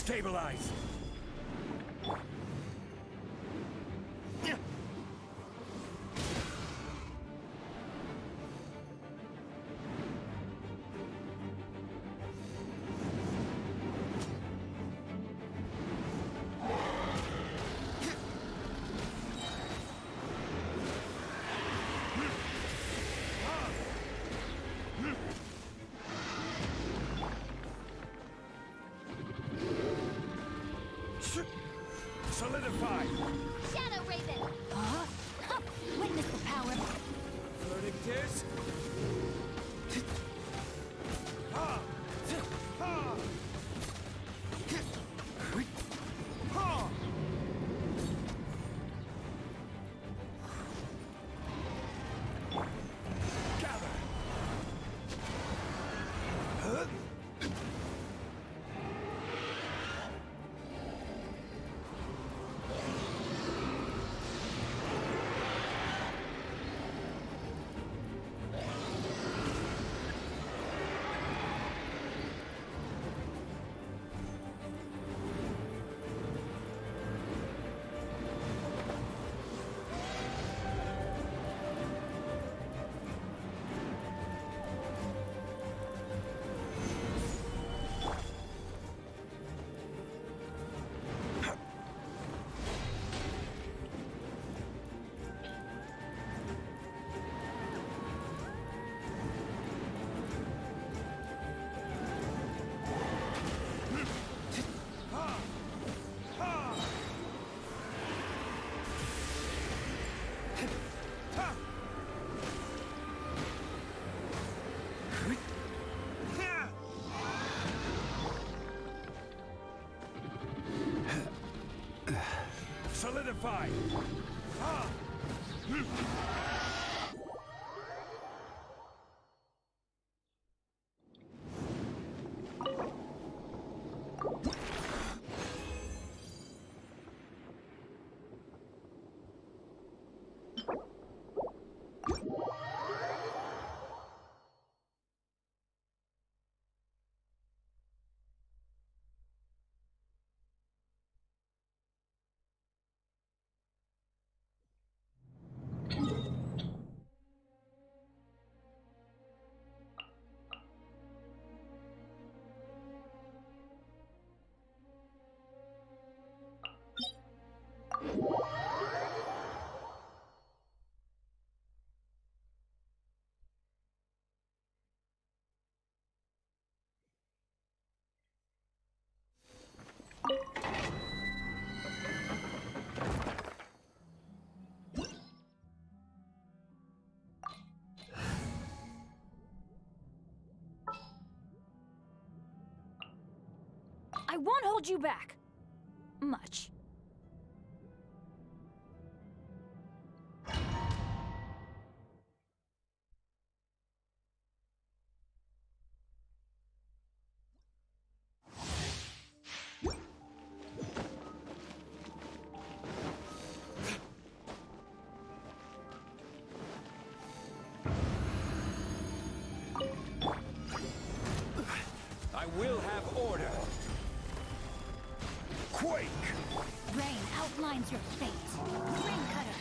Stabilize! Solidify! Shadow Raven! Huh? Witness the power! Verdictus! Ha! Ha! Ha! Gather! Huh? Solidify! Ha! I won't hold you back. Much. I will have order! Quake! Rain outlines your fate. Rain Cutter.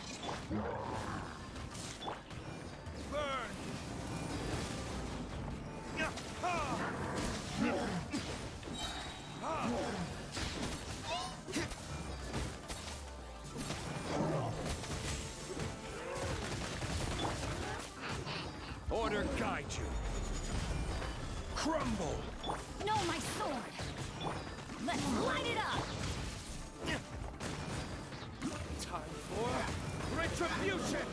Burn! Ha! Ha! Order guide you. Crumble! No, my sword! Let's light it up! Time for retribution!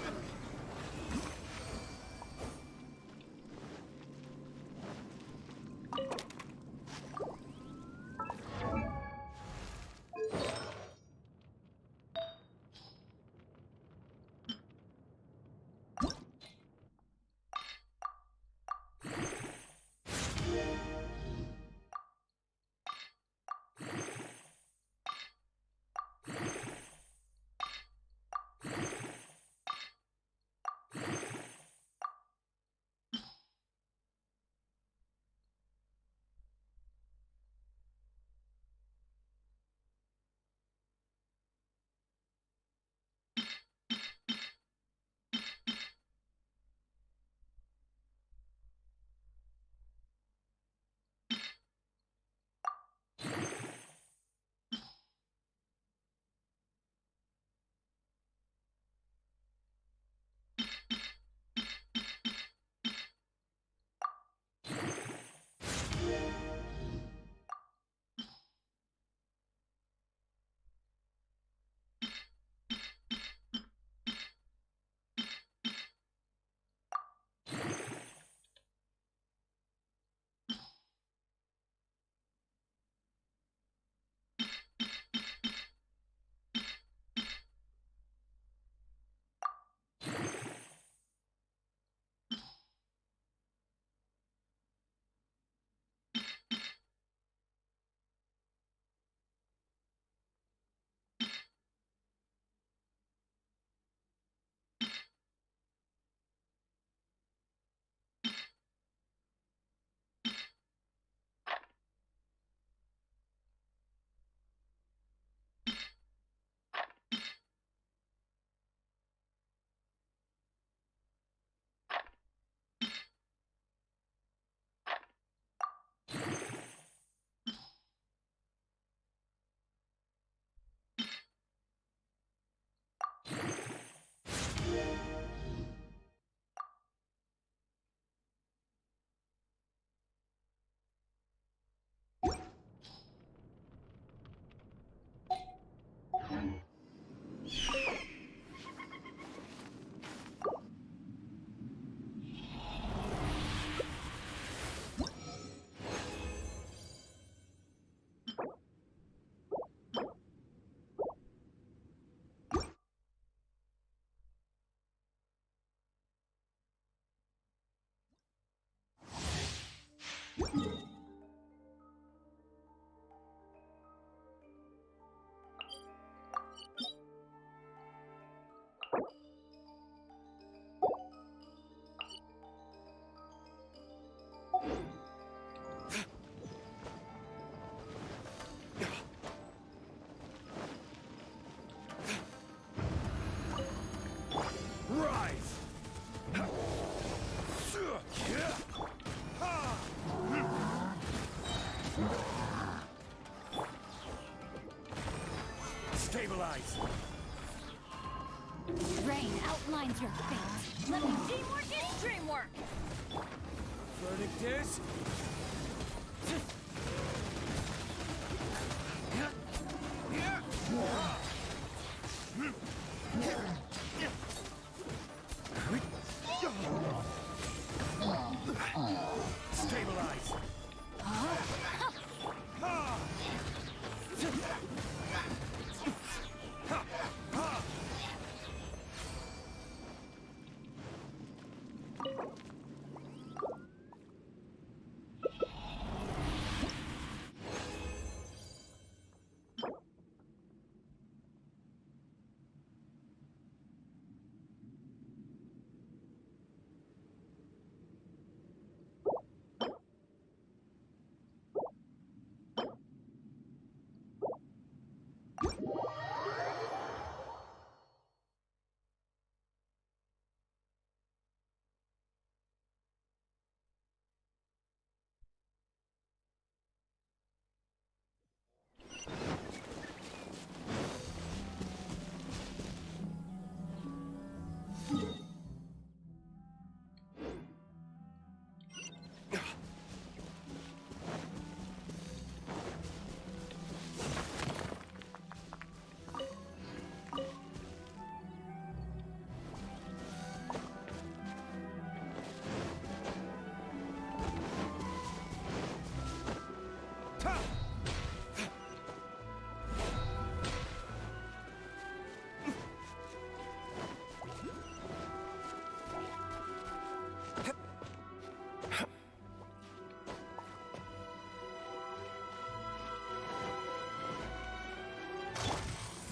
Stabilize. Rain outlines your fate. Let me teamwork is dreamwork. Verdict is... Stabilize.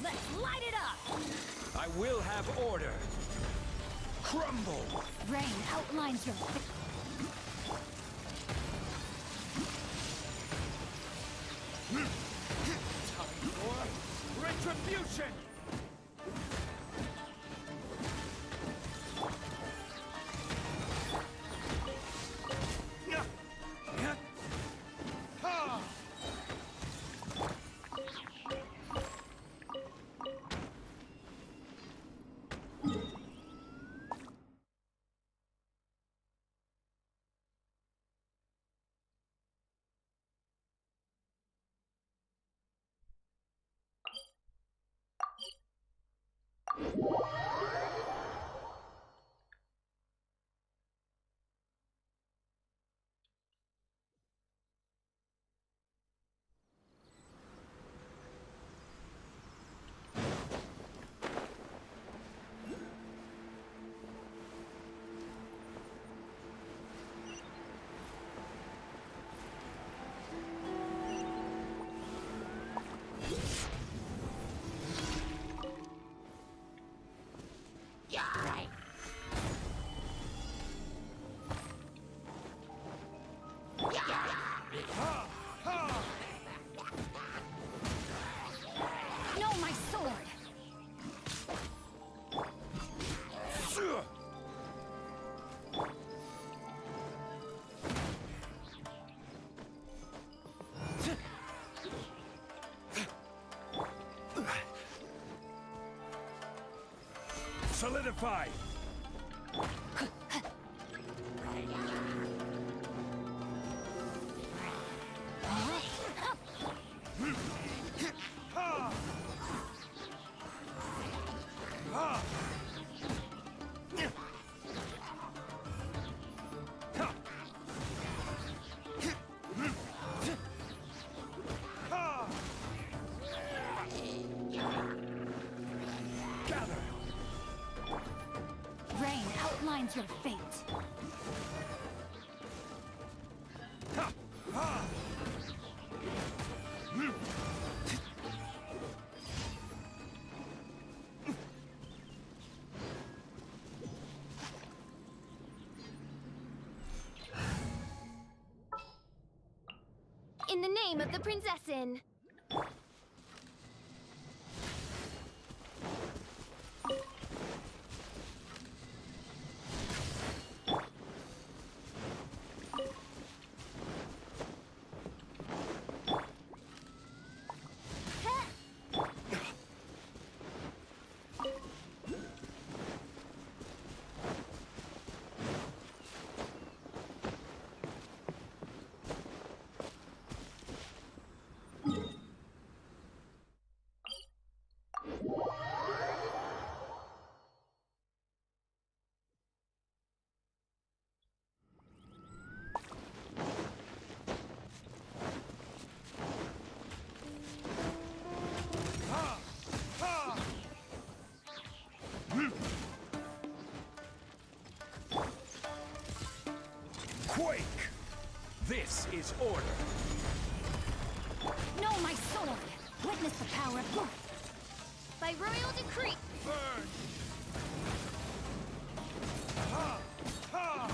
Let's light it up. I will have order. Crumble. Rain outlines your fate. Time for retribution. No, my sword. Solidify. Gather. Rain outlines your fate. In the name of the Prinzessin. is order. No, my sword! Witness the power of God! By royal decree. Burn! Ha! Ha!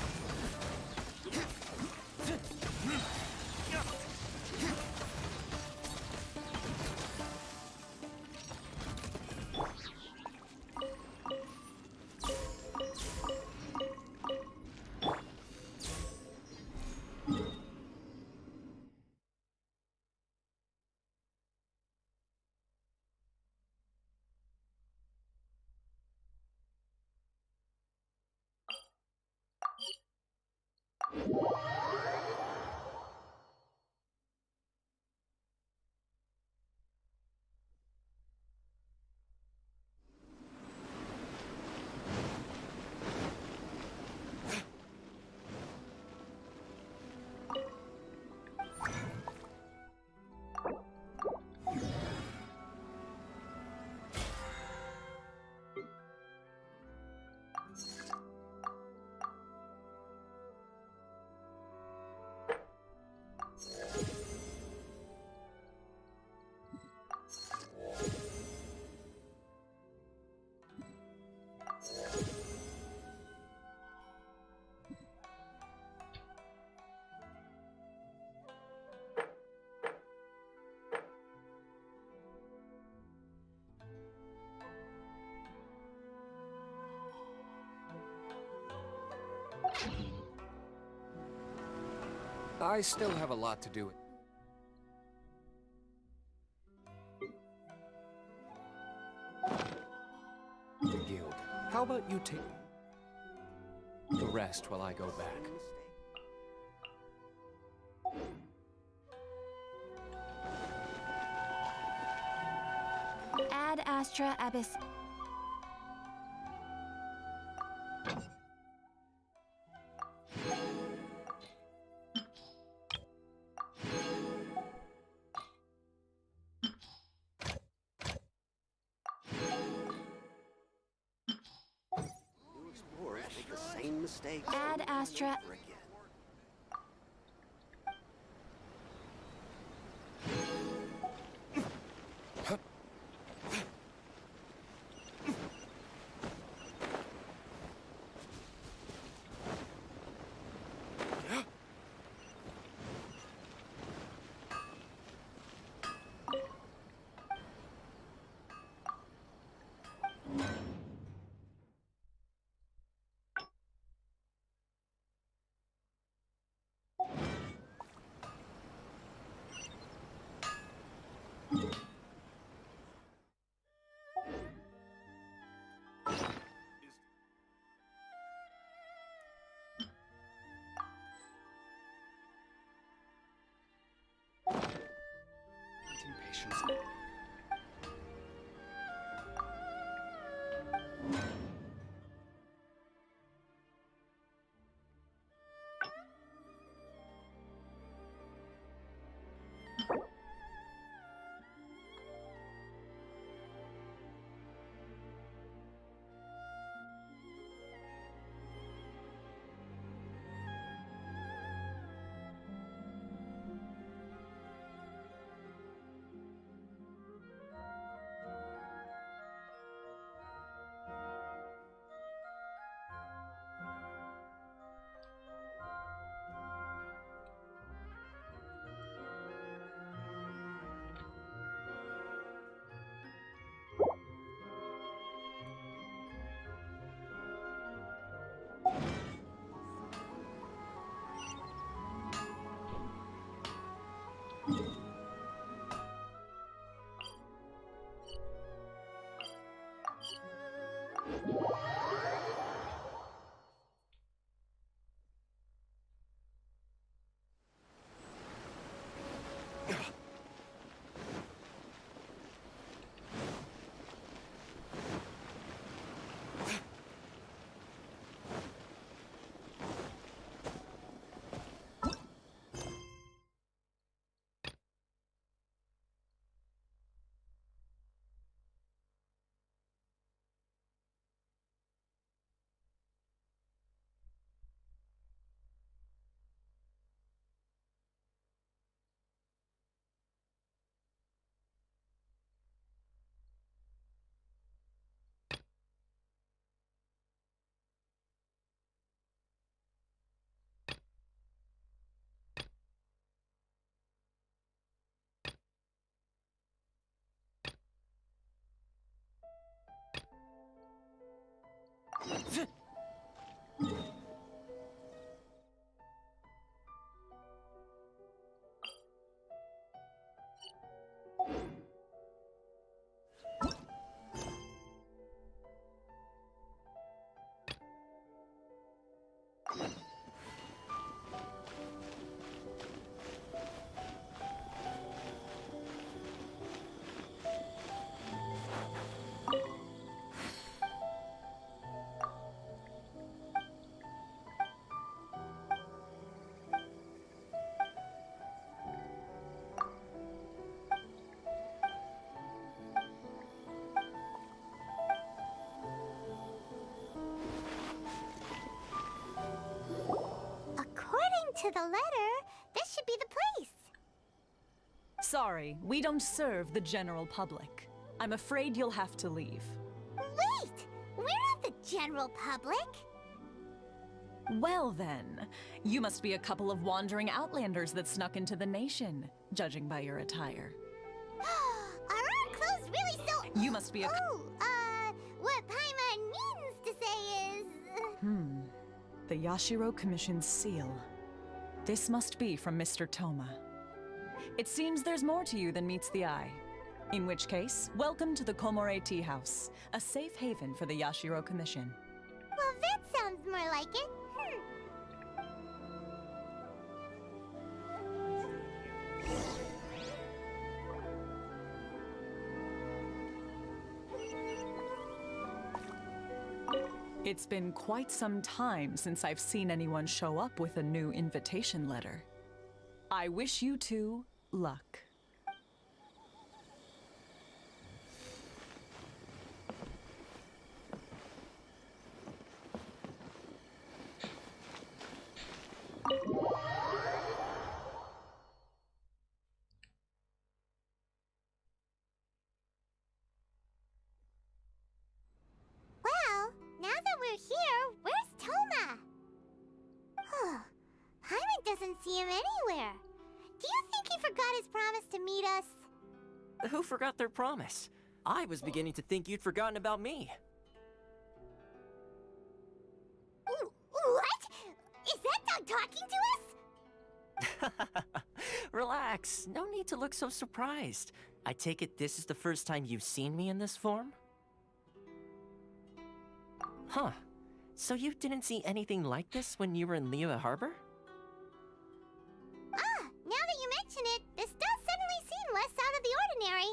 I still have a lot to do. The guild. How about you take the rest while I go back? Ad Astra Abyss. Explorers make the same mistakes Ad Astra. over again. to the letter, this should be the place. Sorry, we don't serve the general public. I'm afraid you'll have to leave. Wait! We're not the general public. Well then, you must be a couple of wandering outlanders that snuck into the nation, judging by your attire. Are our clothes really so... You must be a... What Paimon means to say is... The Yashiro Commission's seal. This must be from Mr. Toma. It seems there's more to you than meets the eye. In which case, welcome to the Komore Tea House, a safe haven for the Yashiro Commission. Well, that sounds more like it. It's been quite some time since I've seen anyone show up with a new invitation letter. I wish you two luck. Well, now that we're here, where's Toma? Paimon doesn't see him anywhere. Do you think he forgot his promise to meet us? Who forgot their promise? I was beginning to think you'd forgotten about me. What? Is that dog talking to us? Relax, no need to look so surprised. I take it this is the first time you've seen me in this form? Huh. So you didn't see anything like this when you were in Liyue Harbor? Now that you mention it, this does suddenly seem less out of the ordinary.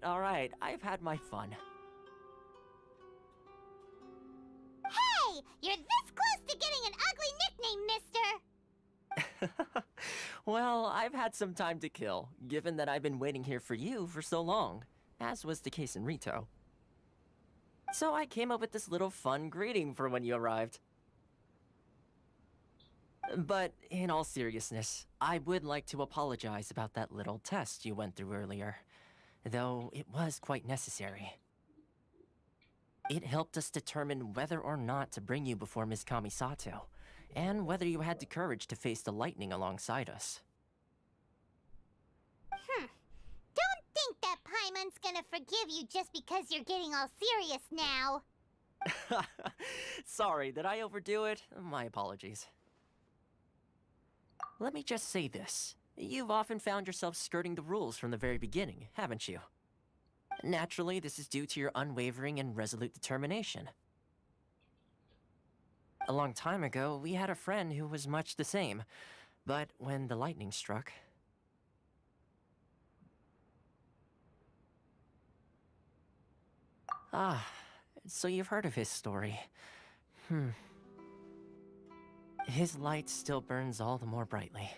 Alright, I've had my fun. Hey! You're this close to getting an ugly nickname, mister! Well, I've had some time to kill, given that I've been waiting here for you for so long, as was the case in Rito. So I came up with this little fun greeting for when you arrived. But in all seriousness, I would like to apologize about that little test you went through earlier, though it was quite necessary. It helped us determine whether or not to bring you before Ms. Kamisato, and whether you had the courage to face the lightning alongside us. Don't think that Paimon's gonna forgive you just because you're getting all serious now. Sorry, did I overdo it? My apologies. Let me just say this. You've often found yourself skirting the rules from the very beginning, haven't you? Naturally, this is due to your unwavering and resolute determination. A long time ago, we had a friend who was much the same, but when the lightning struck... Ah, so you've heard of his story. His light still burns all the more brightly.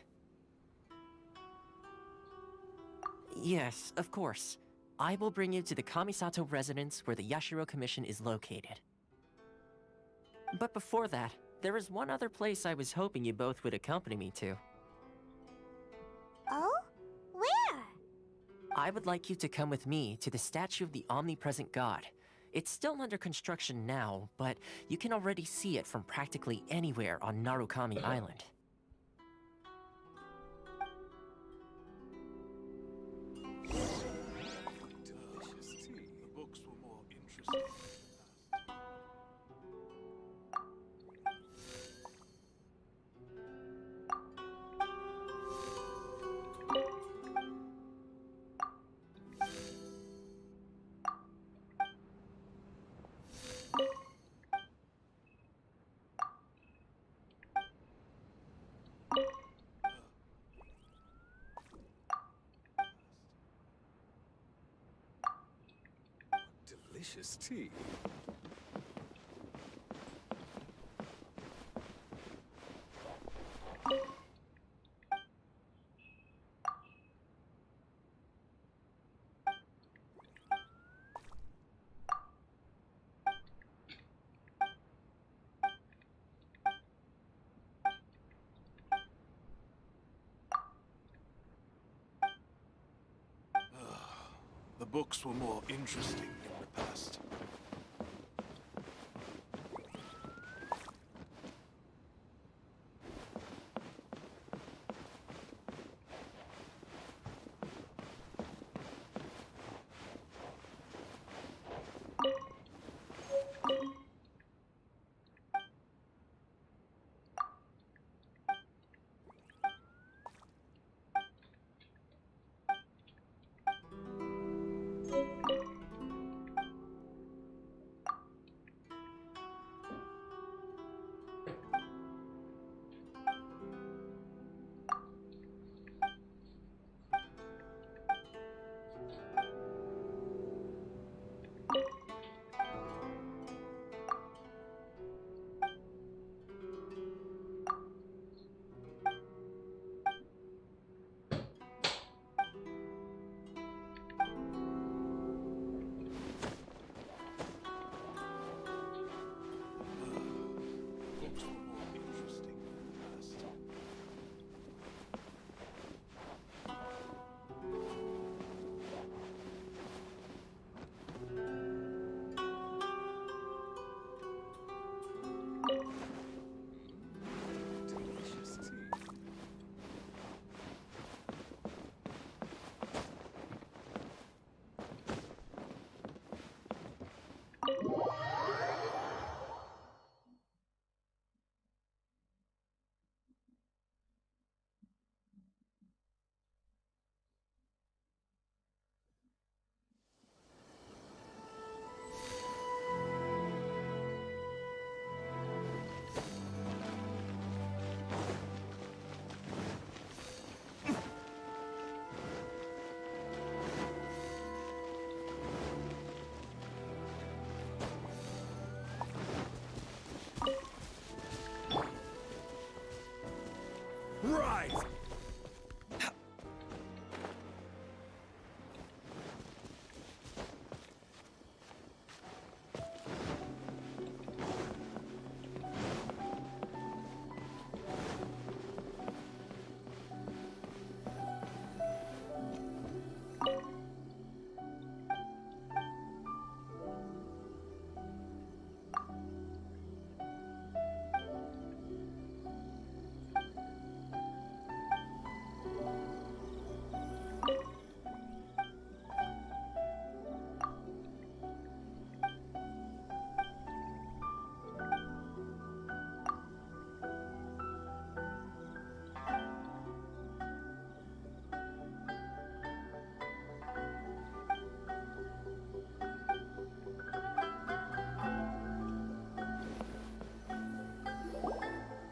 Yes, of course. I will bring you to the Kamisato residence where the Yashiro Commission is located. But before that, there is one other place I was hoping you both would accompany me to. Oh? Where? I would like you to come with me to the statue of the omnipresent god. It's still under construction now, but you can already see it from practically anywhere on Narukami Island. Delicious tea. The books were more interesting. Delicious tea. books were more interesting in the past. Books were more interesting in the past. Delicious tea. Rise!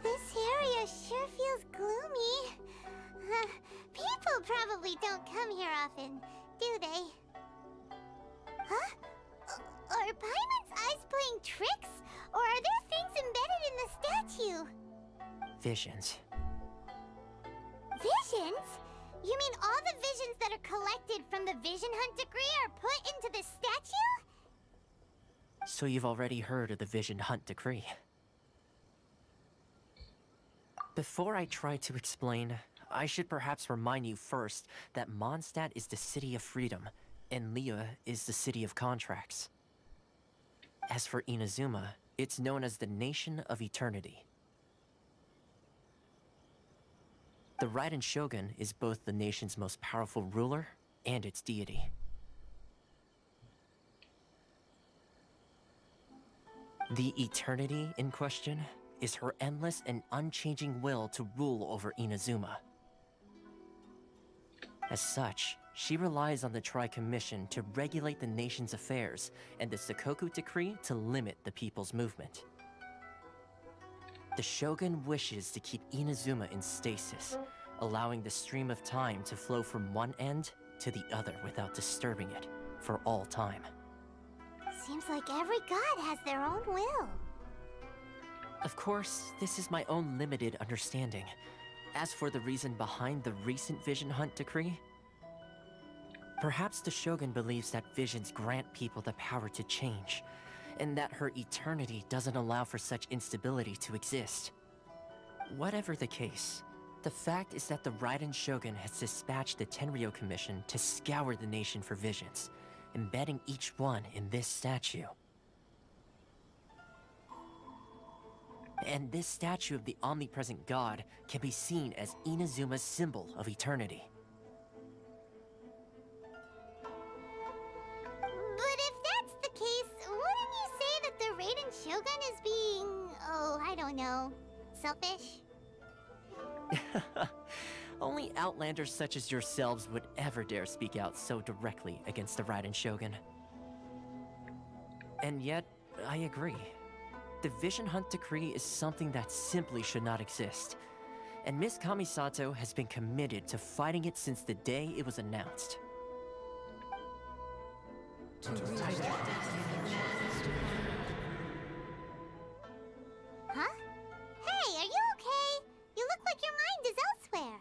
This area sure feels gloomy. People probably don't come here often, do they? Huh? Are Paimon's eyes playing tricks? Or are there things embedded in the statue? Visions. Visions? You mean all the visions that are collected from the Vision Hunt decree are put into the statue? So you've already heard of the Vision Hunt decree. Before I try to explain, I should perhaps remind you first that Mondstadt is the city of freedom, and Liyue is the city of contracts. As for Inazuma, it's known as the Nation of Eternity. The Raiden Shogun is both the nation's most powerful ruler and its deity. The Eternity in question is her endless and unchanging will to rule over Inazuma. As such, she relies on the Tri-Commission to regulate the nation's affairs and the Sakoku Decree to limit the people's movement. The Shogun wishes to keep Inazuma in stasis, allowing the stream of time to flow from one end to the other without disturbing it for all time. Seems like every god has their own will. Of course, this is my own limited understanding. As for the reason behind the recent Vision Hunt decree, perhaps the Shogun believes that visions grant people the power to change, and that her eternity doesn't allow for such instability to exist. Whatever the case, the fact is that the Raiden Shogun has dispatched the Tenryou Commission to scour the nation for visions, embedding each one in this statue. And this statue of the omnipresent god can be seen as Inazuma's symbol of eternity. But if that's the case, wouldn't you say that the Raiden Shogun is being, oh, I don't know, selfish? Only outlanders such as yourselves would ever dare speak out so directly against the Raiden Shogun. And yet, I agree. The Vision Hunt Decree is something that simply should not exist. And Miss Kamisato has been committed to fighting it since the day it was announced. Huh? Hey, are you okay? You look like your mind is elsewhere.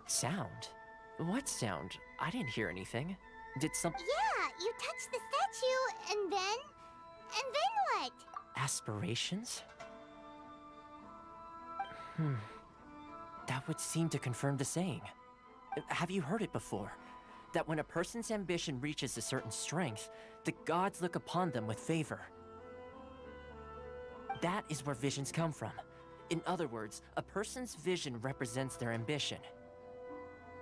Sound? What sound? I didn't hear anything. Did something... Yeah, you touched the statue, and then what? Aspirations? That would seem to confirm the saying. Have you heard it before? That when a person's ambition reaches a certain strength, the gods look upon them with favor. That is where visions come from. In other words, a person's vision represents their ambition.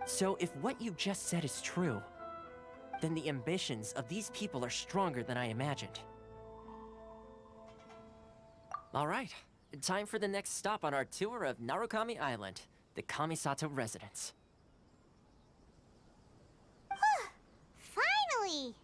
So if what you just said is true, then the ambitions of these people are stronger than I imagined. All right, time for the next stop on our tour of Narukami Island, the Kamisato residence. Finally!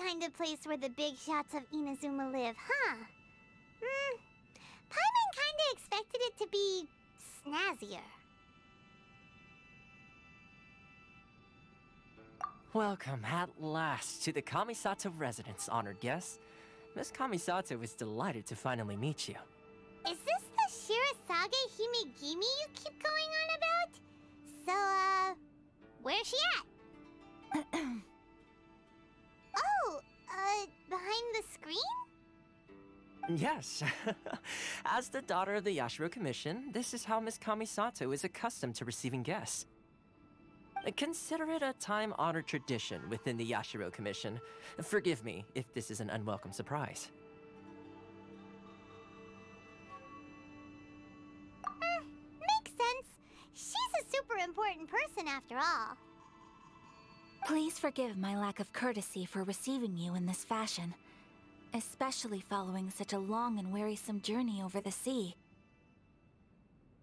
kind of place where the big shots of Inazuma live, huh? Paimon kinda expected it to be snazzier. Welcome at last to the Kamisato residence, honored guest. Miss Kamisato is delighted to finally meet you. Is this the Shirasage Himegimi you keep going on about? So, where's she at? Oh, behind the screen? Yes. As the daughter of the Yashiro Commission, this is how Miss Kamisato is accustomed to receiving guests. Consider it a time-honored tradition within the Yashiro Commission. Forgive me if this is an unwelcome surprise. Makes sense. She's a super important person after all. Please forgive my lack of courtesy for receiving you in this fashion, especially following such a long and wearisome journey over the sea.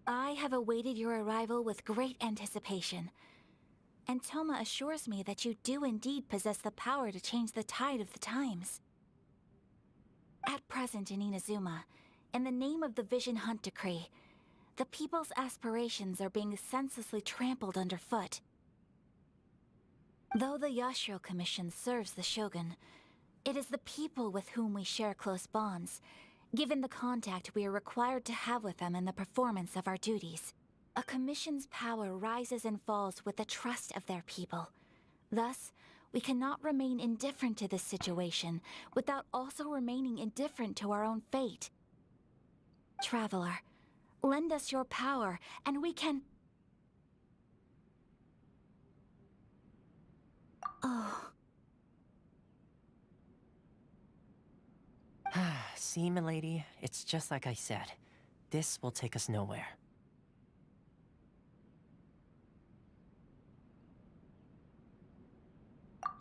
I have awaited your arrival with great anticipation, and Toma assures me that you do indeed possess the power to change the tide of the times. At present in Inazuma, in the name of the Vision Hunt Decree, the people's aspirations are being senselessly trampled underfoot. Though the Yashiro Commission serves the Shogun, it is the people with whom we share close bonds, given the contact we are required to have with them in the performance of our duties. A commission's power rises and falls with the trust of their people. Thus, we cannot remain indifferent to this situation without also remaining indifferent to our own fate. Traveler, lend us your power, and we can... Oh. See, milady, it's just like I said. This will take us nowhere.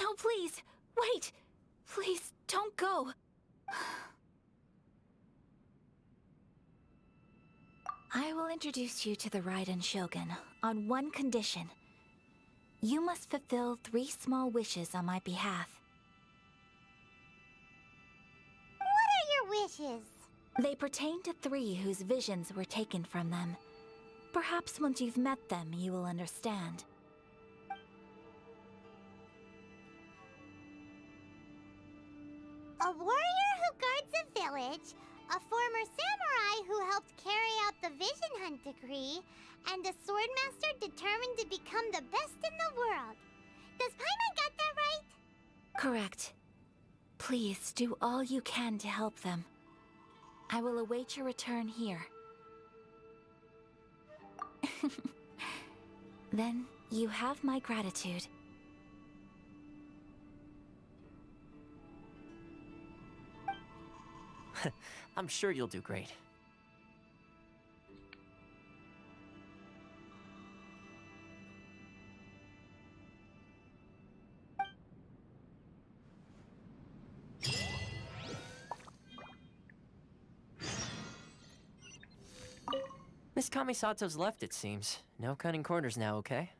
No, please! Wait! Please, don't go! I will introduce you to the Raiden Shogun on one condition. You must fulfill 3 small wishes on my behalf. What are your wishes? They pertain to 3 whose visions were taken from them. Perhaps once you've met them, you will understand. A warrior who guards a village, a former samurai who helped carry out the Vision Hunt Decree, and a swordmaster determined to become the best in the world. Does Paimon got that right? Correct. Please do all you can to help them. I will await your return here. Then you have my gratitude. I'm sure you'll do great. Miss Kamisato's left, it seems. No cutting corners now, okay?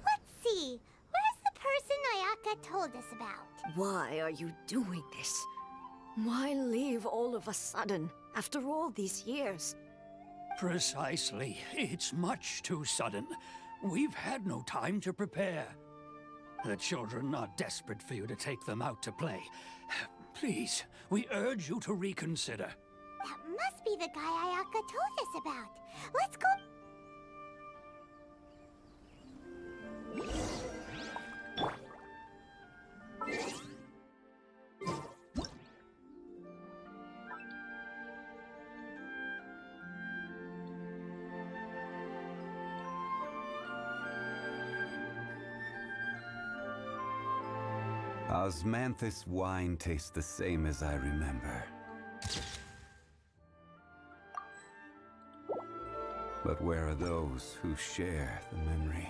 Let's see. Where's the person Ayaka told us about? Why are you doing this? Why leave all of a sudden, after all these years? Precisely. It's much too sudden. We've had no time to prepare. The children are desperate for you to take them out to play. Please, we urge you to reconsider. That must be the guy Ayaka told us about. Let's go. Osmanthus wine tastes the same as I remember. But where are those who share the memory?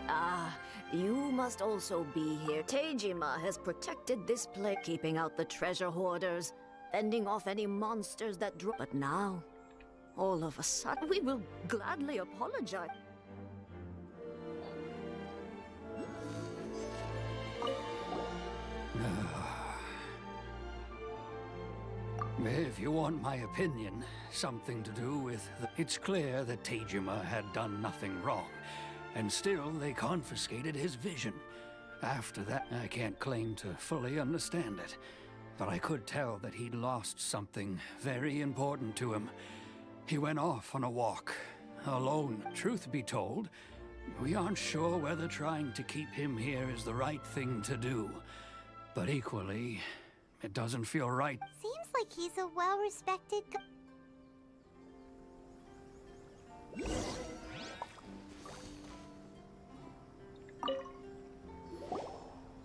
Ah, you must also be here. Tejima has protected this place, keeping out the treasure hoarders, fending off any monsters that draw. But now, all of a sudden, we will gladly apologize. If you want my opinion, something to do with... It's clear that Tejima had done nothing wrong, and still they confiscated his vision. After that, I can't claim to fully understand it, but I could tell that he'd lost something very important to him. He went off on a walk, alone. Truth be told, we aren't sure whether trying to keep him here is the right thing to do. But equally, it doesn't feel right. Seems like he's a well-respected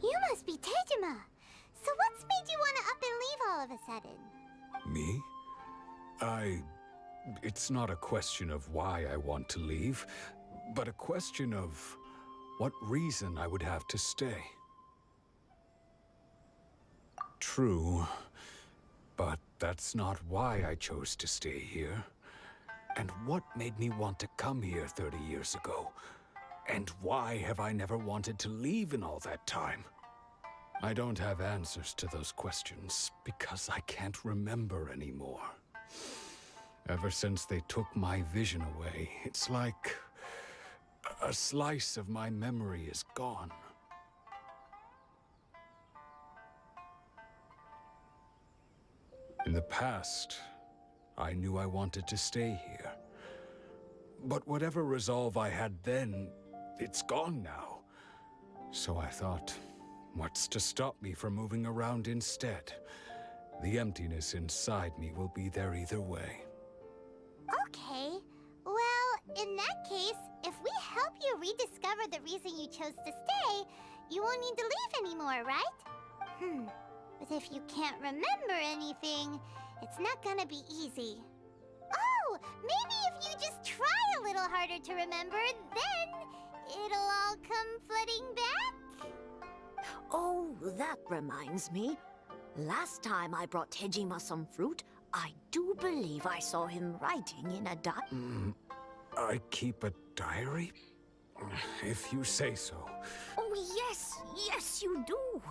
You must be Tejima. So what's made you want to up and leave all of a sudden? Me? It's not a question of why I want to leave, but a question of what reason I would have to stay. True, but that's not why I chose to stay here. And what made me want to come here 30 years ago? And why have I never wanted to leave in all that time? I don't have answers to those questions because I can't remember anymore. Ever since they took my vision away, it's like a slice of my memory is gone. In the past, I knew I wanted to stay here. But whatever resolve I had then, it's gone now. So I thought, what's to stop me from moving around instead? The emptiness inside me will be there either way. Okay. Well, in that case, if we help you rediscover the reason you chose to stay, you won't need to leave anymore, right? But if you can't remember anything, it's not gonna be easy. Oh, maybe if you just try a little harder to remember, then it'll all come flooding back? Oh, that reminds me. Last time I brought Tejima some fruit, I do believe I saw him writing in a diary. I keep a diary? If you say so. Oh, yes, you do.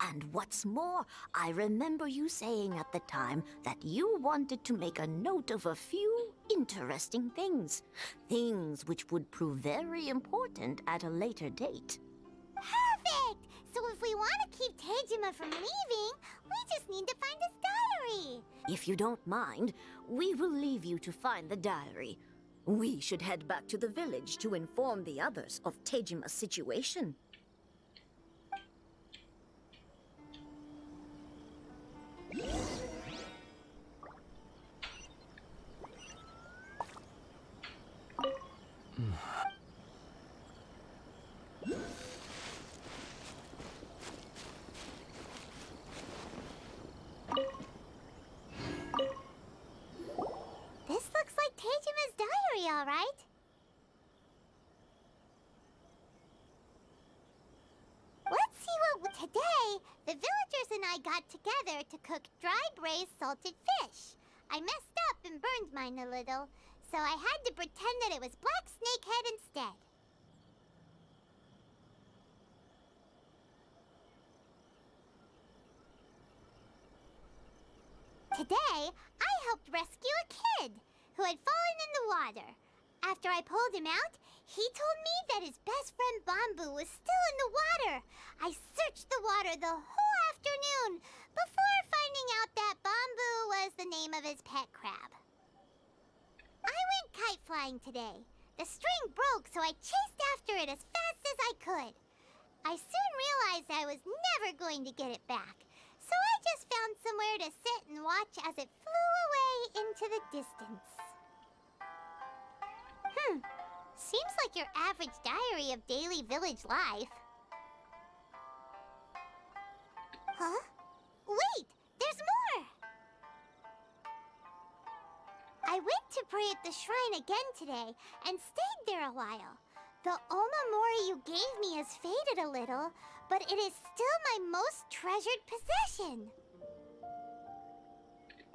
And what's more, I remember you saying at the time that you wanted to make a note of a few interesting things. Things which would prove very important at a later date. Perfect! So if we want to keep Tejima from leaving, we just need to find his diary. If you don't mind, we will leave you to find the diary. We should head back to the village to inform the others of Tejima's situation. This looks like Tejima's diary, all right. Let's see what... Today, the villagers and I got together to cook dry braised salted fish. I messed up and burned mine a little, so I had to pretend that it was black snakehead instead. Today, I helped rescue a kid who had fallen in the water. After I pulled him out, he told me that his best friend Bamboo was still in the water. I searched the water the whole afternoon before finding out that Bamboo was the name of his pet crab. I went kite flying today. The string broke, so I chased after it as fast as I could. I soon realized I was never going to get it back. So I just found somewhere to sit and watch as it flew away into the distance. Seems like your average diary of daily village life. Huh? Wait! There's more! I went to pray at the shrine again today and stayed there a while. The Omamori you gave me has faded a little, but it is still my most treasured possession.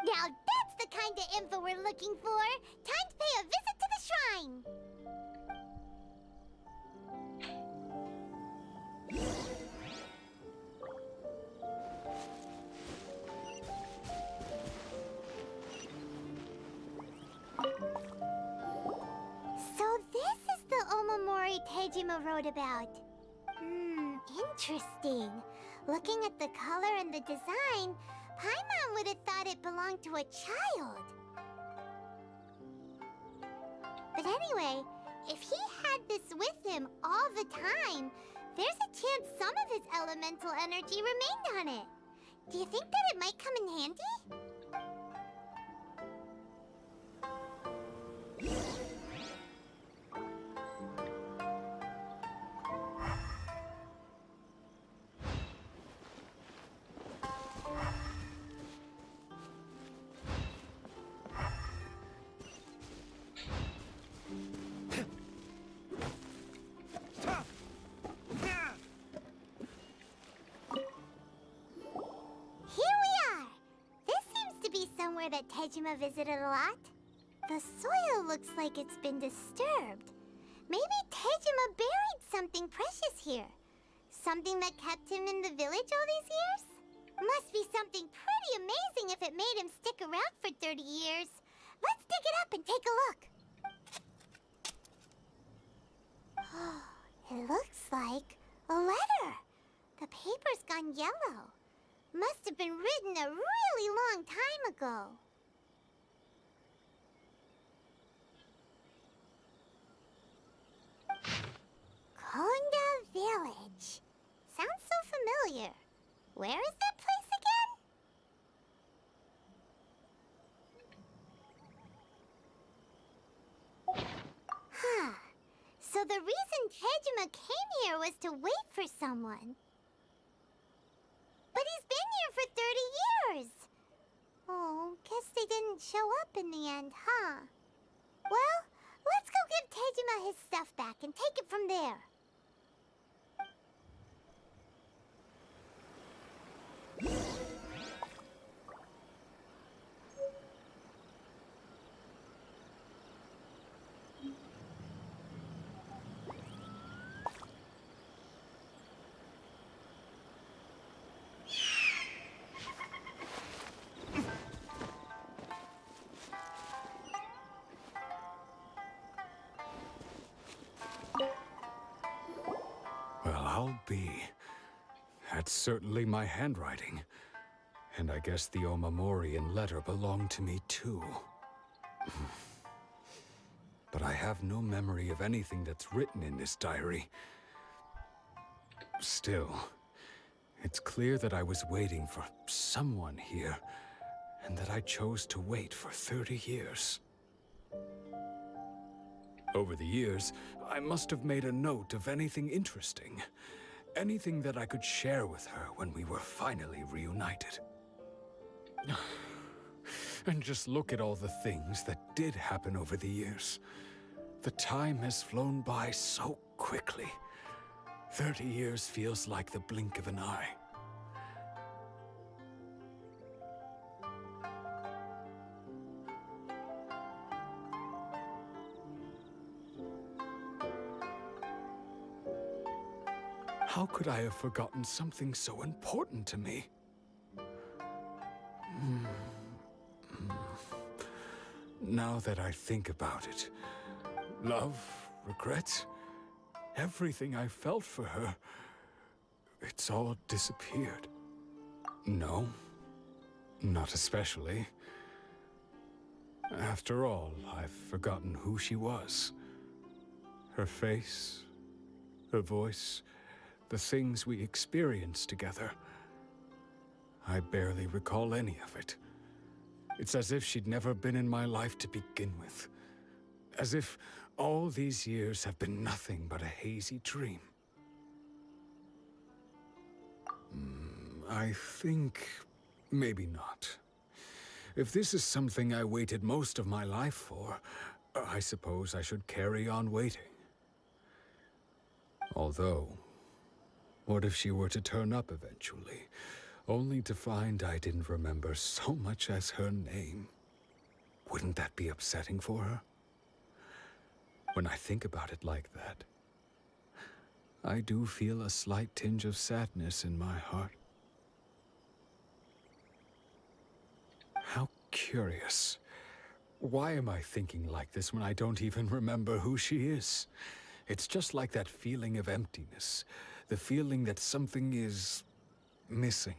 Now that's the kind of info we're looking for. Time to pay a visit to the shrine. So this is the Omamori Tejima wrote about. Interesting. Looking at the color and the design, Paimon would have thought it belonged to a child. But anyway, if he had this with him all the time, there's a chance some of his elemental energy remained on it. Do you think that it might come in handy? Somewhere that Tejima visited a lot. The soil looks like it's been disturbed. Maybe Tejima buried something precious here. Something that kept him in the village all these years? Must be something pretty amazing if it made him stick around for 30 years. Let's dig it up and take a look. It looks like a letter. The paper's gone yellow. Must have been written a really long time ago. Konda Village. Sounds so familiar. Where is that place again? Huh. So the reason Tejima came here was to wait for someone. But he's been here for 30 years. Oh, guess they didn't show up in the end, huh? Well, let's go give Tejima his stuff back and take it from there. Well, I'll be. That's certainly my handwriting. And I guess the Omamorian letter belonged to me too. But I have no memory of anything that's written in this diary. Still, it's clear that I was waiting for someone here, and that I chose to wait for 30 years. Over the years, I must have made a note of anything interesting. Anything that I could share with her when we were finally reunited. And just look at all the things that did happen over the years. The time has flown by so quickly. 30 years feels like the blink of an eye. How could I have forgotten something so important to me? Now that I think about it, love, regret, everything I felt for her, it's all disappeared. No, not especially. After all, I've forgotten who she was. Her face, her voice, the things we experienced together. I barely recall any of it. It's as if she'd never been in my life to begin with. As if All these years have been nothing but a hazy dream. I think maybe not. If this is something I waited most of my life for, I suppose I should carry on waiting. Although, what if she were to turn up eventually, only to find I didn't remember so much as her name? Wouldn't that be upsetting for her? When I think about it like that, I do feel a slight tinge of sadness in my heart. How curious. Why am I thinking like this when I don't even remember who she is? It's just like that feeling of emptiness, the feeling that something is missing.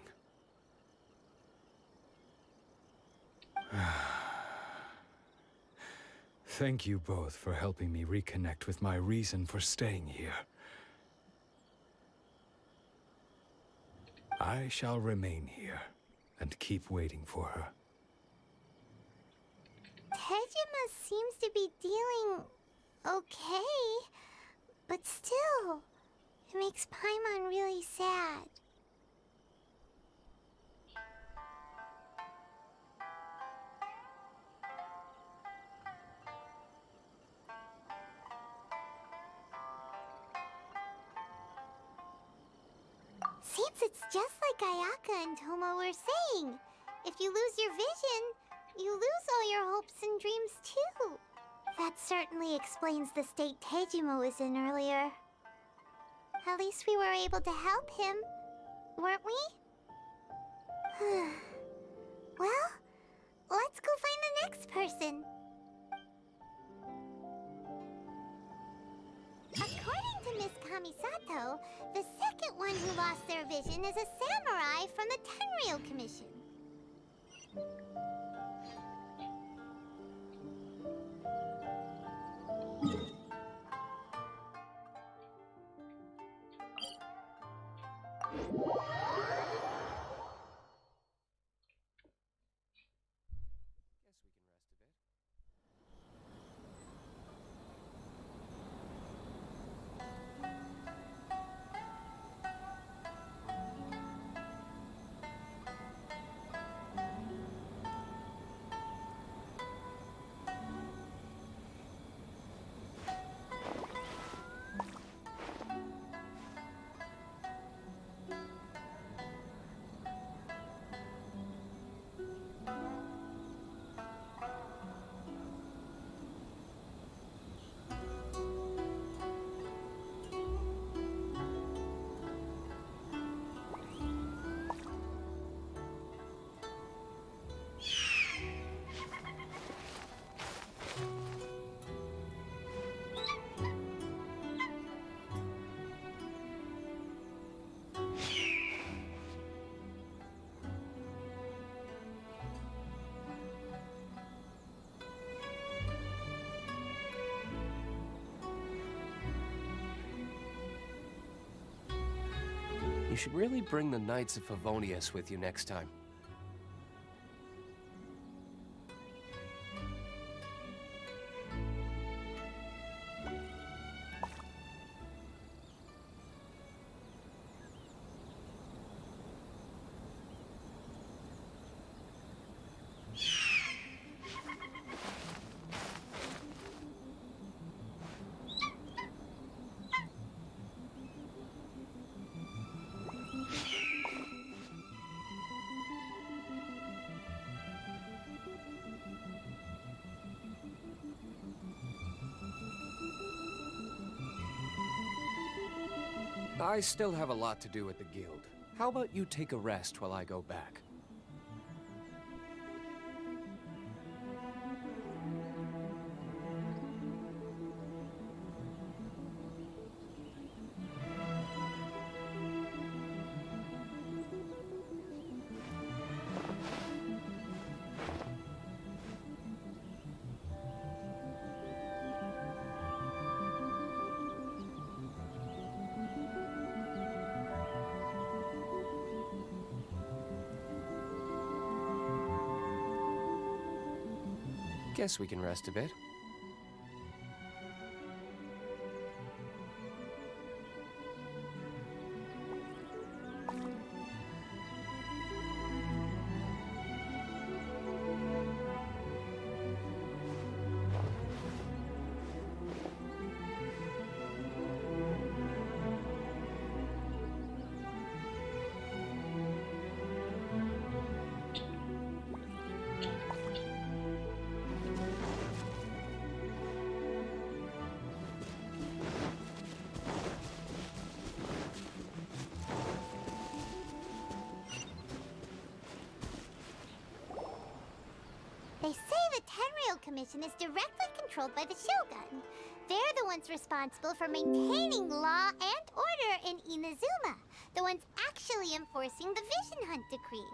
Thank you both for helping me reconnect with my reason for staying here. I shall remain here and keep waiting for her. Tejima seems to be dealing okay, but still, it makes Paimon really sad. Seems it's just like Ayaka and Toma were saying. If you lose your vision, you lose all your hopes and dreams too. That certainly explains the state Tejima was in earlier. At least we were able to help him, weren't we? Well, let's go find the next person. According to Miss Kamisato, the second one who lost their vision is a samurai from the Tenryou Commission. You should really bring the Knights of Favonius with you next time. I still have a lot to do at the guild. How about you take a rest while I go back? Guess we can rest a bit. They say the Tenryou Commission is directly controlled by the Shogun. They're the ones responsible for maintaining law and order in Inazuma. The ones actually enforcing the Vision Hunt Decree.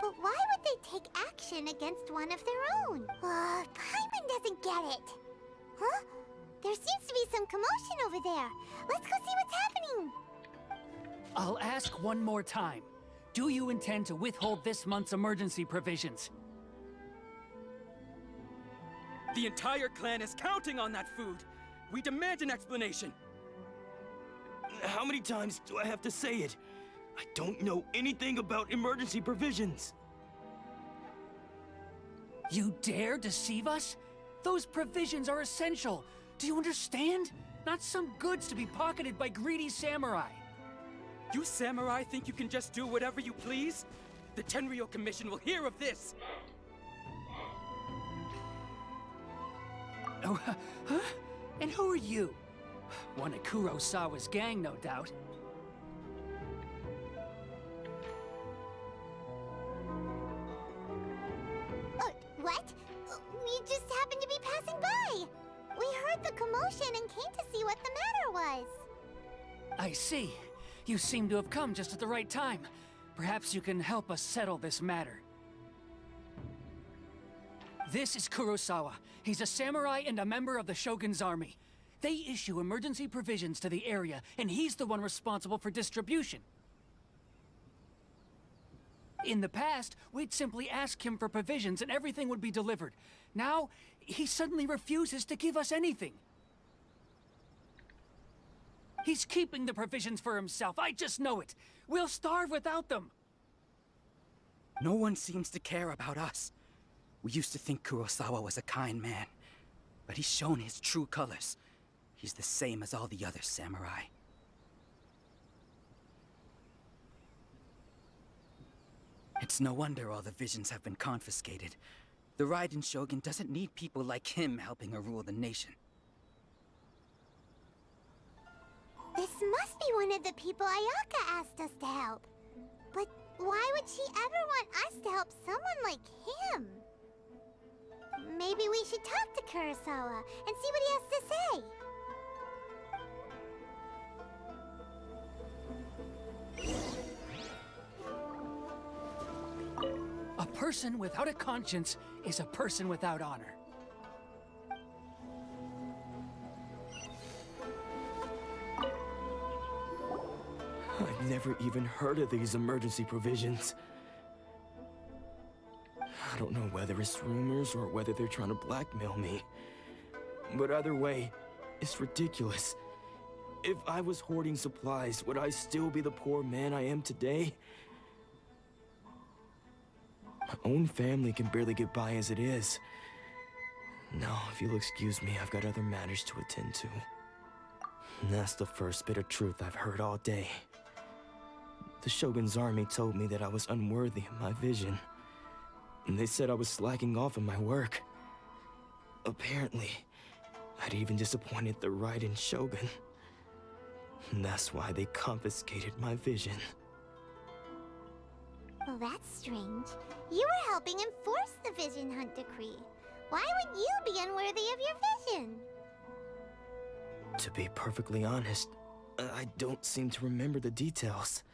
But why would they take action against one of their own? Paimon doesn't get it. Huh? There seems to be some commotion over there. Let's go see what's happening. I'll ask one more time. Do you intend to withhold this month's emergency provisions? The entire clan is counting on that food. We demand an explanation. How many times do I have to say it? I don't know anything about emergency provisions. You dare deceive us? Those provisions are essential. Do you understand? Not some goods to be pocketed by greedy samurai. You samurai think you can just do whatever you please? The Tenryou Commission will hear of this. Oh, huh? And who are you? One of Kurosawa's gang, no doubt. What? We just happened to be passing by. We heard the commotion and came to see what the matter was. I see. You seem to have come just at the right time. Perhaps you can help us settle this matter. This is Kurosawa. He's a samurai and a member of the Shogun's army. They issue emergency provisions to the area, and he's the one responsible for distribution. In the past, we'd simply ask him for provisions and everything would be delivered. Now, he suddenly refuses to give us anything. He's keeping the provisions for himself, I just know it. We'll starve without them. No one seems to care about us. We used to think Kurosawa was a kind man, but he's shown his true colors. He's the same as all the other samurai. It's no wonder all the visions have been confiscated. The Raiden Shogun doesn't need people like him helping her rule the nation. This must be one of the people Ayaka asked us to help. But why would she ever want us to help someone like him? Maybe we should talk to Kurosawa and see what he has to say. A person without a conscience is a person without honor. I've never even heard of these emergency provisions. I don't know whether it's rumors or whether they're trying to blackmail me. But either way, it's ridiculous. If I was hoarding supplies, would I still be the poor man I am today? My own family can barely get by as it is. Now, if you'll excuse me, I've got other matters to attend to. And that's the first bit of truth I've heard all day. The Shogun's army told me that I was unworthy of my vision. And they said I was slacking off in my work. Apparently, I'd even disappointed the Raiden Shogun. And that's why they confiscated my vision. Well, that's strange. You were helping enforce the Vision Hunt Decree. Why would you be unworthy of your vision? To be perfectly honest, I don't seem to remember the details.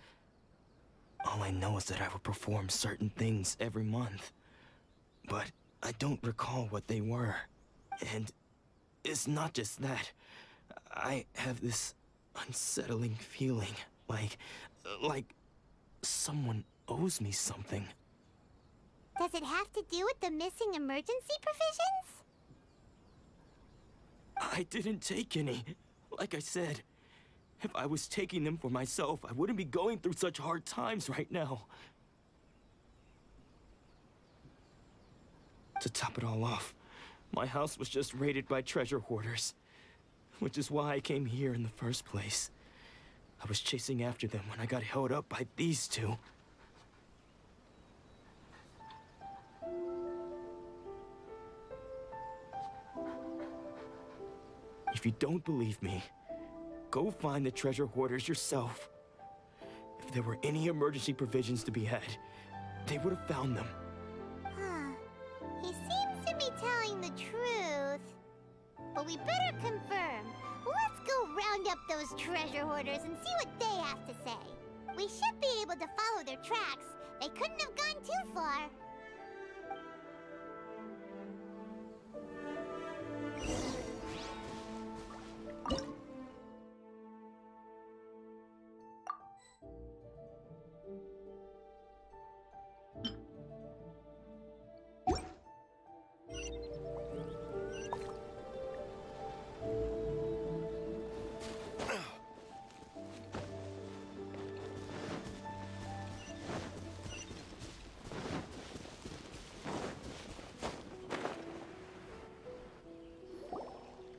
All I know is that I would perform certain things every month. But I don't recall what they were. And it's not just that. I have this unsettling feeling, like someone owes me something. Does it have to do with the missing emergency provisions? I didn't take any. Like I said, if I was taking them for myself, I wouldn't be going through such hard times right now. To top it all off, my house was just raided by treasure hoarders, which is why I came here in the first place. I was chasing after them when I got held up by these two. If you don't believe me, go find the treasure hoarders yourself. If there were any emergency provisions to be had, they would have found them. Huh. He seems to be telling the truth. But we better confirm. Let's go round up those treasure hoarders and see what they have to say. We should be able to follow their tracks. They couldn't have gone too far.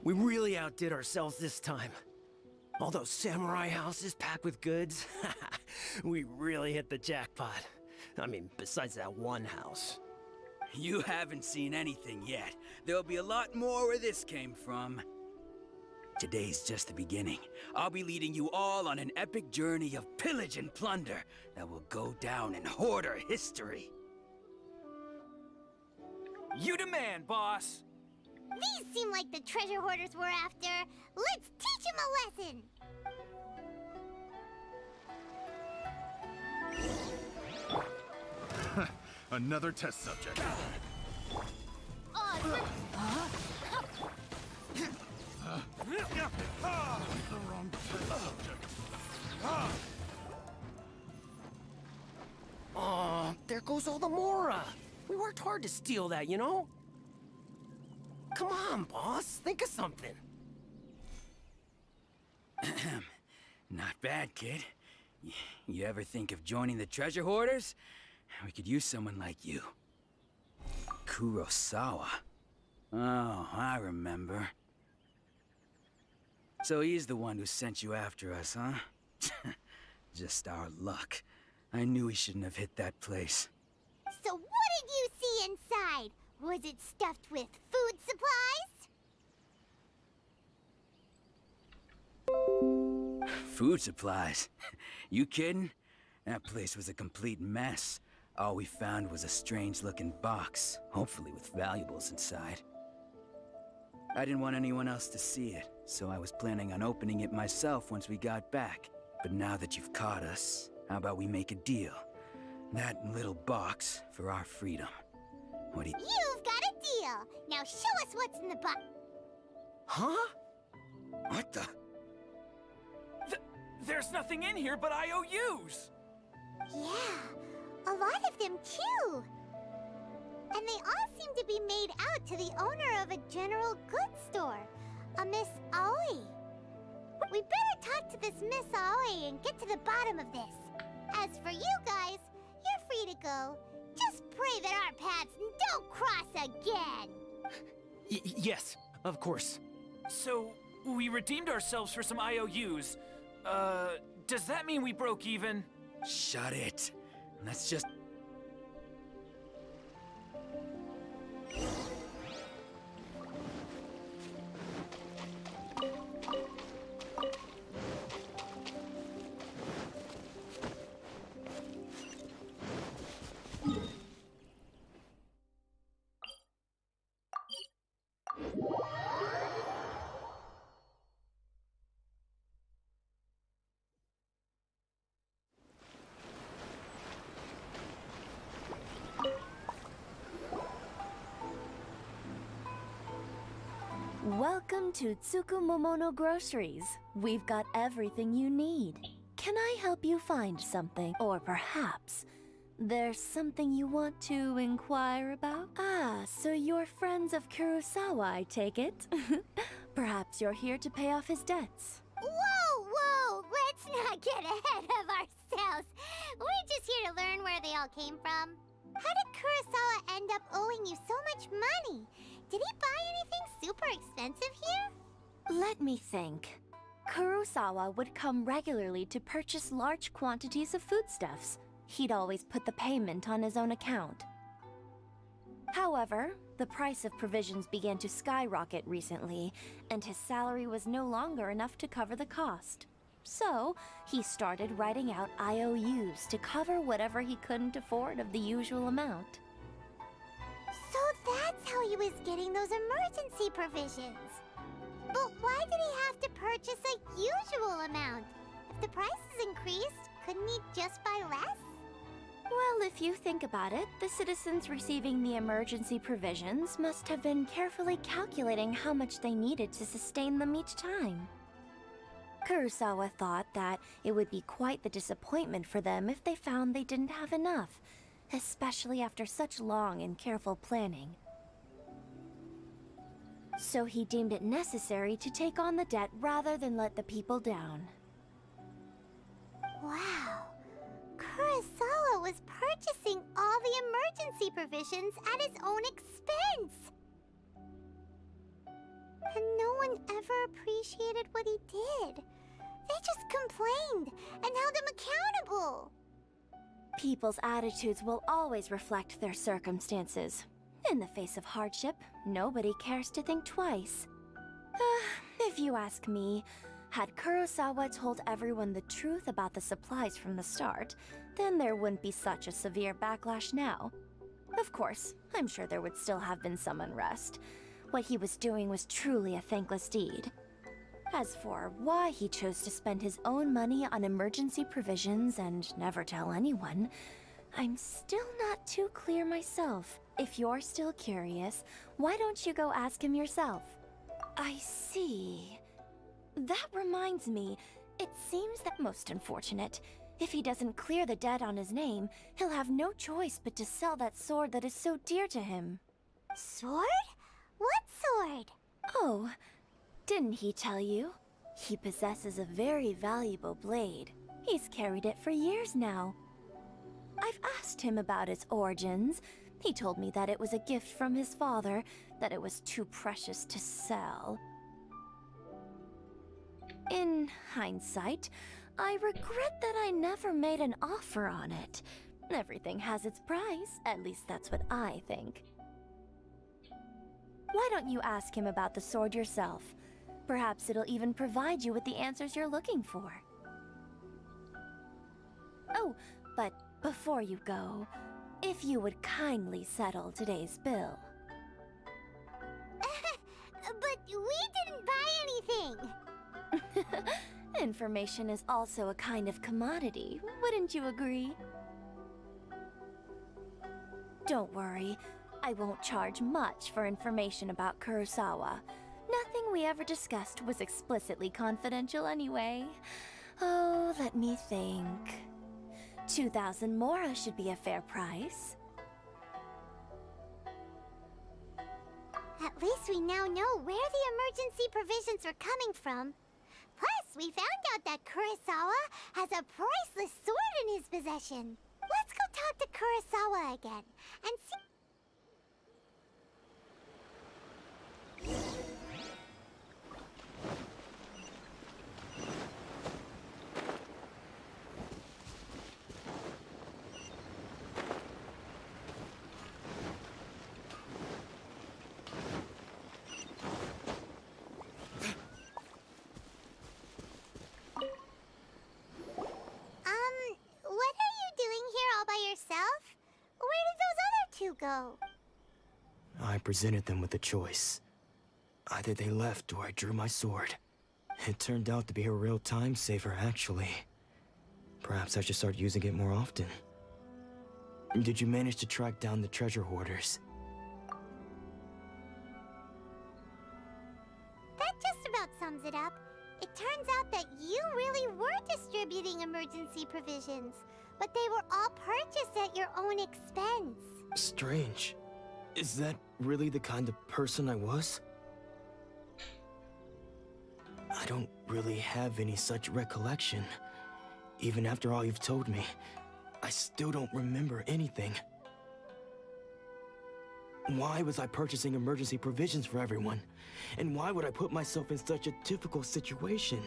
We really outdid ourselves this time. All those samurai houses packed with goods. We really hit the jackpot. I mean, besides that one house. You haven't seen anything yet. There'll be a lot more where this came from. Today's just the beginning. I'll be leading you all on an epic journey of pillage and plunder that will go down in hoarder history. You demand, boss! These seem like the treasure hoarders we're after. Let's teach them a lesson! Another test subject. The wrong test subject. Oh, there goes all the Mora. We worked hard to steal that, you know? Come on, boss. Think of something. Not bad, kid. You ever think of joining the treasure hoarders? We could use someone like you. Kurosawa. Oh, I remember. So he's the one who sent you after us, huh? Just our luck. I knew we shouldn't have hit that place. So what did you see inside? Was it stuffed with food supplies? Food supplies? You kidding? That place was a complete mess. All we found was a strange-looking box, hopefully with valuables inside. I didn't want anyone else to see it, so I was planning on opening it myself once we got back. But now that you've caught us, how about we make a deal? That little box for our freedom. What do you... You've got a deal! Now show us what's in the box. Huh? What the... There's nothing in here but IOUs! Yeah, a lot of them too. And they all seem to be made out to the owner of a general goods store, a Miss Aoi. We better talk to this Miss Aoi and get to the bottom of this. As for you guys, you're free to go. Just pray that our paths don't cross again. Yes, of course. So, we redeemed ourselves for some IOUs. Does that mean we broke even? Shut it. Let's just... Welcome to Tsukumomono Groceries. We've got everything you need. Can I help you find something? Or perhaps there's something you want to inquire about? Ah, so you're friends of Kurosawa, I take it? Perhaps you're here to pay off his debts. Whoa, whoa! Let's not get ahead of ourselves. We're just here to learn where they all came from. How did Kurosawa end up owing you so much money? Did he buy anything super expensive here? Let me think. Kurosawa would come regularly to purchase large quantities of foodstuffs. He'd always put the payment on his own account. However, the price of provisions began to skyrocket recently, and his salary was no longer enough to cover the cost. So, he started writing out IOUs to cover whatever he couldn't afford of the usual amount. So That's how he was getting those emergency provisions. But why did he have to purchase a usual amount? If the prices increased, couldn't he just buy less? Well, if you think about it, the citizens receiving the emergency provisions must have been carefully calculating how much they needed to sustain them each time. Kurosawa thought that it would be quite the disappointment for them if they found they didn't have enough, especially after such long and careful planning. So he deemed it necessary to take on the debt rather than let the people down. Wow. Kurosawa was purchasing all the emergency provisions at his own expense. And no one ever appreciated what he did. They just complained and held him accountable. People's attitudes will always reflect their circumstances. In the face of hardship, nobody cares to think twice. If you ask me, had Kurosawa told everyone the truth about the supplies from the start, then there wouldn't be such a severe backlash now. Of course, I'm sure there would still have been some unrest. What he was doing was truly a thankless deed. As for why he chose to spend his own money on emergency provisions and never tell anyone, I'm still not too clear myself. If you're still curious, why don't you go ask him yourself? I see. That reminds me, it seems that most unfortunate. If he doesn't clear the debt on his name, he'll have no choice but to sell that sword that is so dear to him. Sword? What sword? Oh, didn't he tell you? He possesses a very valuable blade. He's carried it for years now. I've asked him about its origins. He told me that it was a gift from his father, that it was too precious to sell. In hindsight, I regret that I never made an offer on it. Everything has its price, at least that's what I think. Why don't you ask him about the sword yourself? Perhaps it'll even provide you with the answers you're looking for. Oh, but before you go, if you would kindly settle today's bill. But we didn't buy anything! Information is also a kind of commodity, wouldn't you agree? Don't worry, I won't charge much for information about Kurosawa. Nothing we ever discussed was explicitly confidential anyway. Oh, let me think. 2,000 mora should be a fair price. At least we now know where the emergency provisions are coming from. Plus, we found out that Kurosawa has a priceless sword in his possession. Let's go talk to Kurosawa again and see. What are you doing here all by yourself? Where did those other two go? I presented them with a choice. Either they left or I drew my sword. It turned out to be a real time saver, actually. Perhaps I should start using it more often. Did you manage to track down the treasure hoarders? That just about sums it up. It turns out that you really were distributing emergency provisions, but they were all purchased at your own expense. Strange. Is that really the kind of person I was? I don't really have any such recollection. Even after all you've told me, I still don't remember anything. Why was I purchasing emergency provisions for everyone? And why would I put myself in such a difficult situation?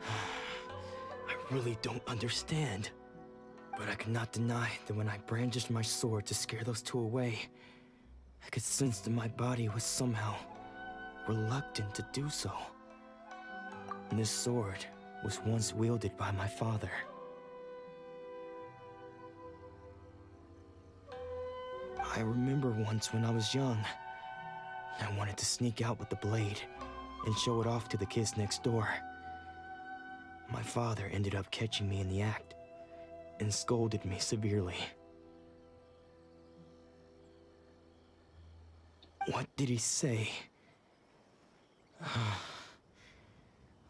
I really don't understand. But I cannot deny that when I brandished my sword to scare those two away, I could sense that my body was somehow reluctant to do so. And this sword was once wielded by my father. I remember once when I was young, I wanted to sneak out with the blade and show it off to the kids next door. My father ended up catching me in the act and scolded me severely. What did he say?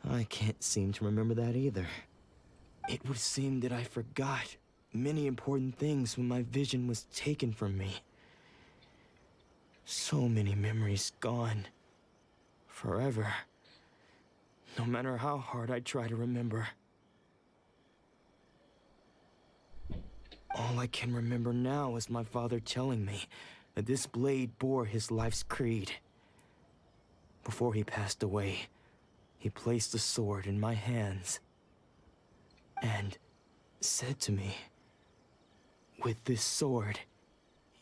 I can't seem to remember that either. It would seem that I forgot many important things when my vision was taken from me. So many memories gone. Forever. No matter how hard I try to remember. All I can remember now is my father telling me that this blade bore his life's creed. Before he passed away, he placed the sword in my hands and said to me, "With this sword,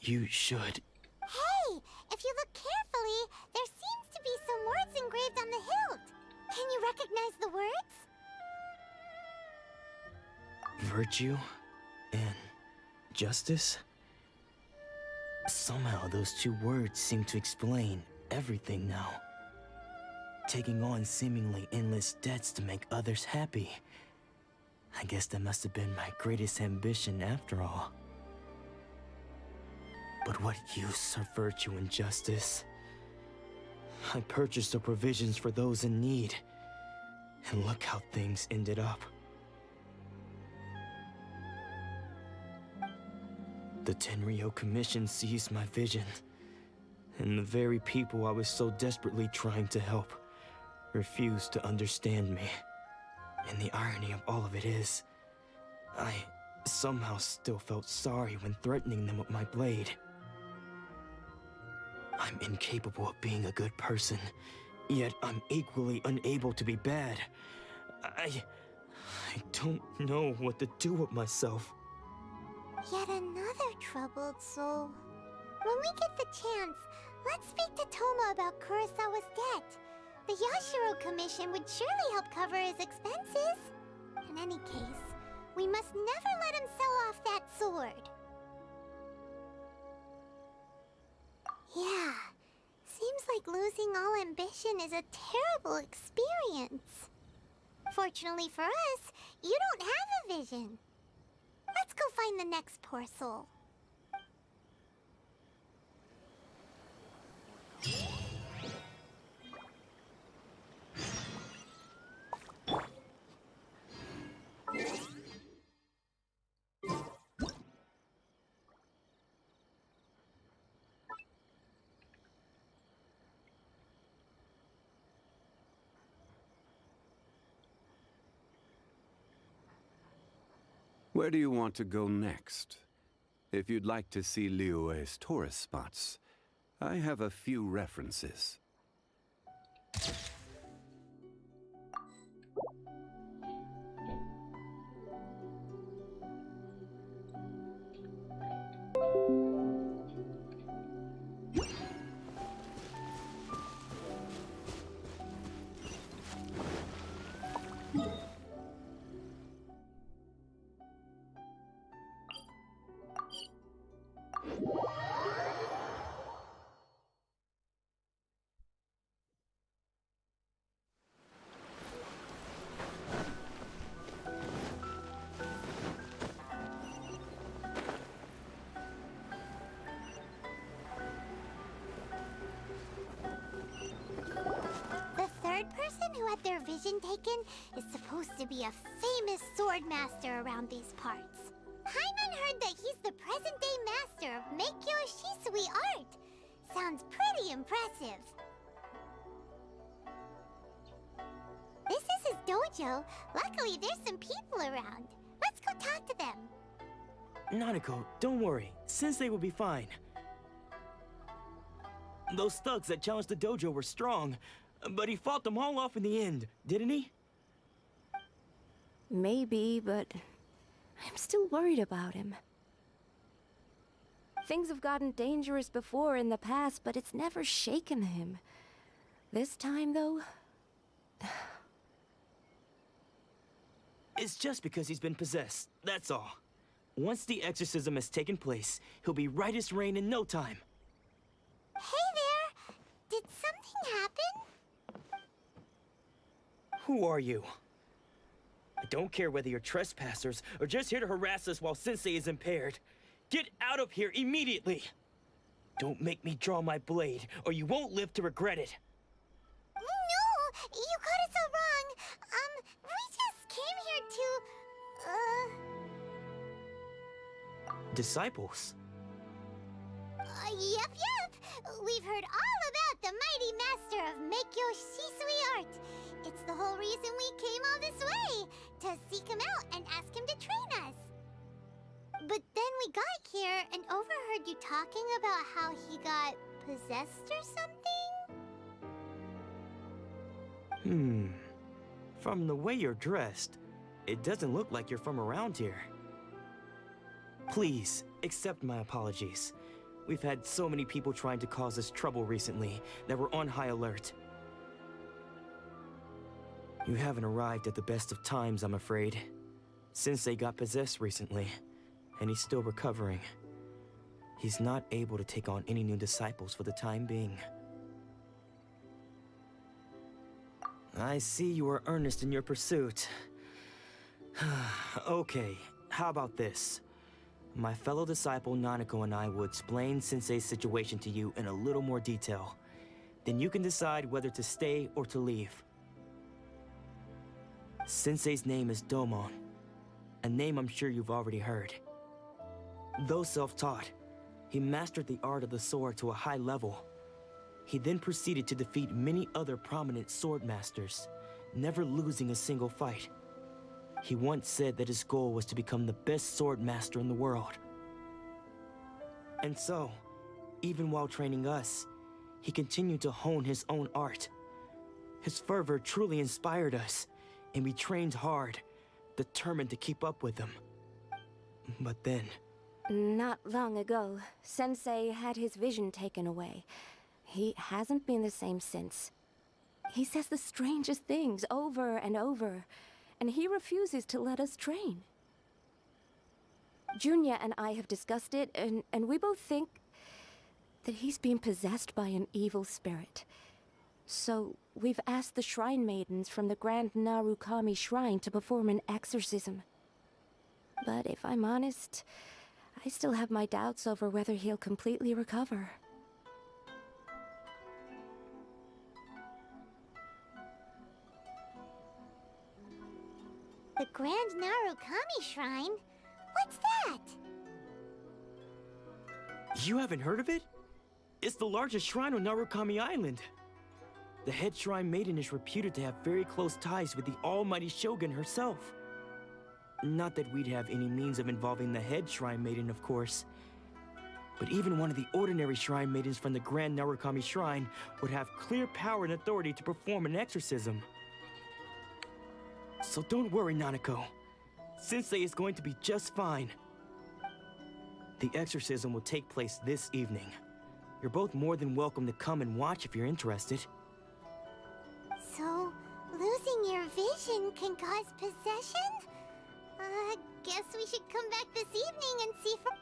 you should..." Hey! If you look carefully, there seems to be some words engraved on the hilt. Can you recognize the words? Virtue and justice? Somehow those two words seem to explain everything now. Taking on seemingly endless debts to make others happy. I guess that must have been my greatest ambition after all. But what use are virtue and justice? I purchased the provisions for those in need, and look how things ended up. The Tenryo Commission seized my vision, and the very people I was so desperately trying to help refused to understand me. And the irony of all of it is, I somehow still felt sorry when threatening them with my blade. I'm incapable of being a good person, yet I'm equally unable to be bad. I don't know what to do with myself. Yet another troubled soul. When we get the chance, let's speak to Toma about Kurosawa's debt. The Yashiro Commission would surely help cover his expenses. In any case, we must never let him sell off that sword. Yeah, seems like losing all ambition is a terrible experience. Fortunately for us, you don't have a vision. Let's go find the next poor soul. Where do you want to go next? If you'd like to see Liyue's tourist spots, I have a few references. Who had their vision taken is supposed to be a famous sword master around these parts. Paimon heard that he's the present-day master of Meikyo Shisui art. Sounds pretty impressive. This is his dojo. Luckily, there's some people around. Let's go talk to them. Nanako, don't worry. Sensei will be fine. Those thugs that challenged the dojo were strong, but he fought them all off in the end, didn't he? Maybe, but I'm still worried about him. Things have gotten dangerous before in the past, but it's never shaken him. This time, though... It's just because he's been possessed, that's all. Once the exorcism has taken place, he'll be right as rain in no time. Hey there! Did something happen? Who are you? I don't care whether you're trespassers or just here to harass us while Sensei is impaired. Get out of here immediately! Don't make me draw my blade, or you won't live to regret it. No! You got it so wrong! We just came here to, Disciples? Yep. We've heard all about the mighty master of Meikyo Shisui art. It's the whole reason we came all this way, to seek him out and ask him to train us. But then we got here and overheard you talking about how he got possessed or something? From the way you're dressed, it doesn't look like you're from around here. Please, accept my apologies. We've had so many people trying to cause us trouble recently that we're on high alert. You haven't arrived at the best of times, I'm afraid. Sensei got possessed recently, and he's still recovering. He's not able to take on any new disciples for the time being. I see you are earnest in your pursuit. Okay, how about this? My fellow disciple Nanako and I will explain Sensei's situation to you in a little more detail. Then you can decide whether to stay or to leave. Sensei's name is Domon, a name I'm sure you've already heard. Though self-taught, he mastered the art of the sword to a high level. He then proceeded to defeat many other prominent sword masters, never losing a single fight. He once said that his goal was to become the best sword master in the world. And so, even while training us, he continued to hone his own art. His fervor truly inspired us, and we trained hard, determined to keep up with him. But then... Not long ago, Sensei had his vision taken away. He hasn't been the same since. He says the strangest things over and over, and he refuses to let us train. Junya and I have discussed it, and we both think that he's been possessed by an evil spirit. So we've asked the shrine maidens from the Grand Narukami Shrine to perform an exorcism. But if I'm honest, I still have my doubts over whether he'll completely recover. The Grand Narukami Shrine? What's that? You haven't heard of it? It's the largest shrine on Narukami Island. The head shrine maiden is reputed to have very close ties with the almighty Shogun herself. Not that we'd have any means of involving the head shrine maiden, of course. But even one of the ordinary shrine maidens from the Grand Narukami Shrine would have clear power and authority to perform an exorcism. So don't worry, Nanako. Sensei is going to be just fine. The exorcism will take place this evening. You're both more than welcome to come and watch if you're interested. So, losing your vision can cause possession? Guess we should come back this evening and see for...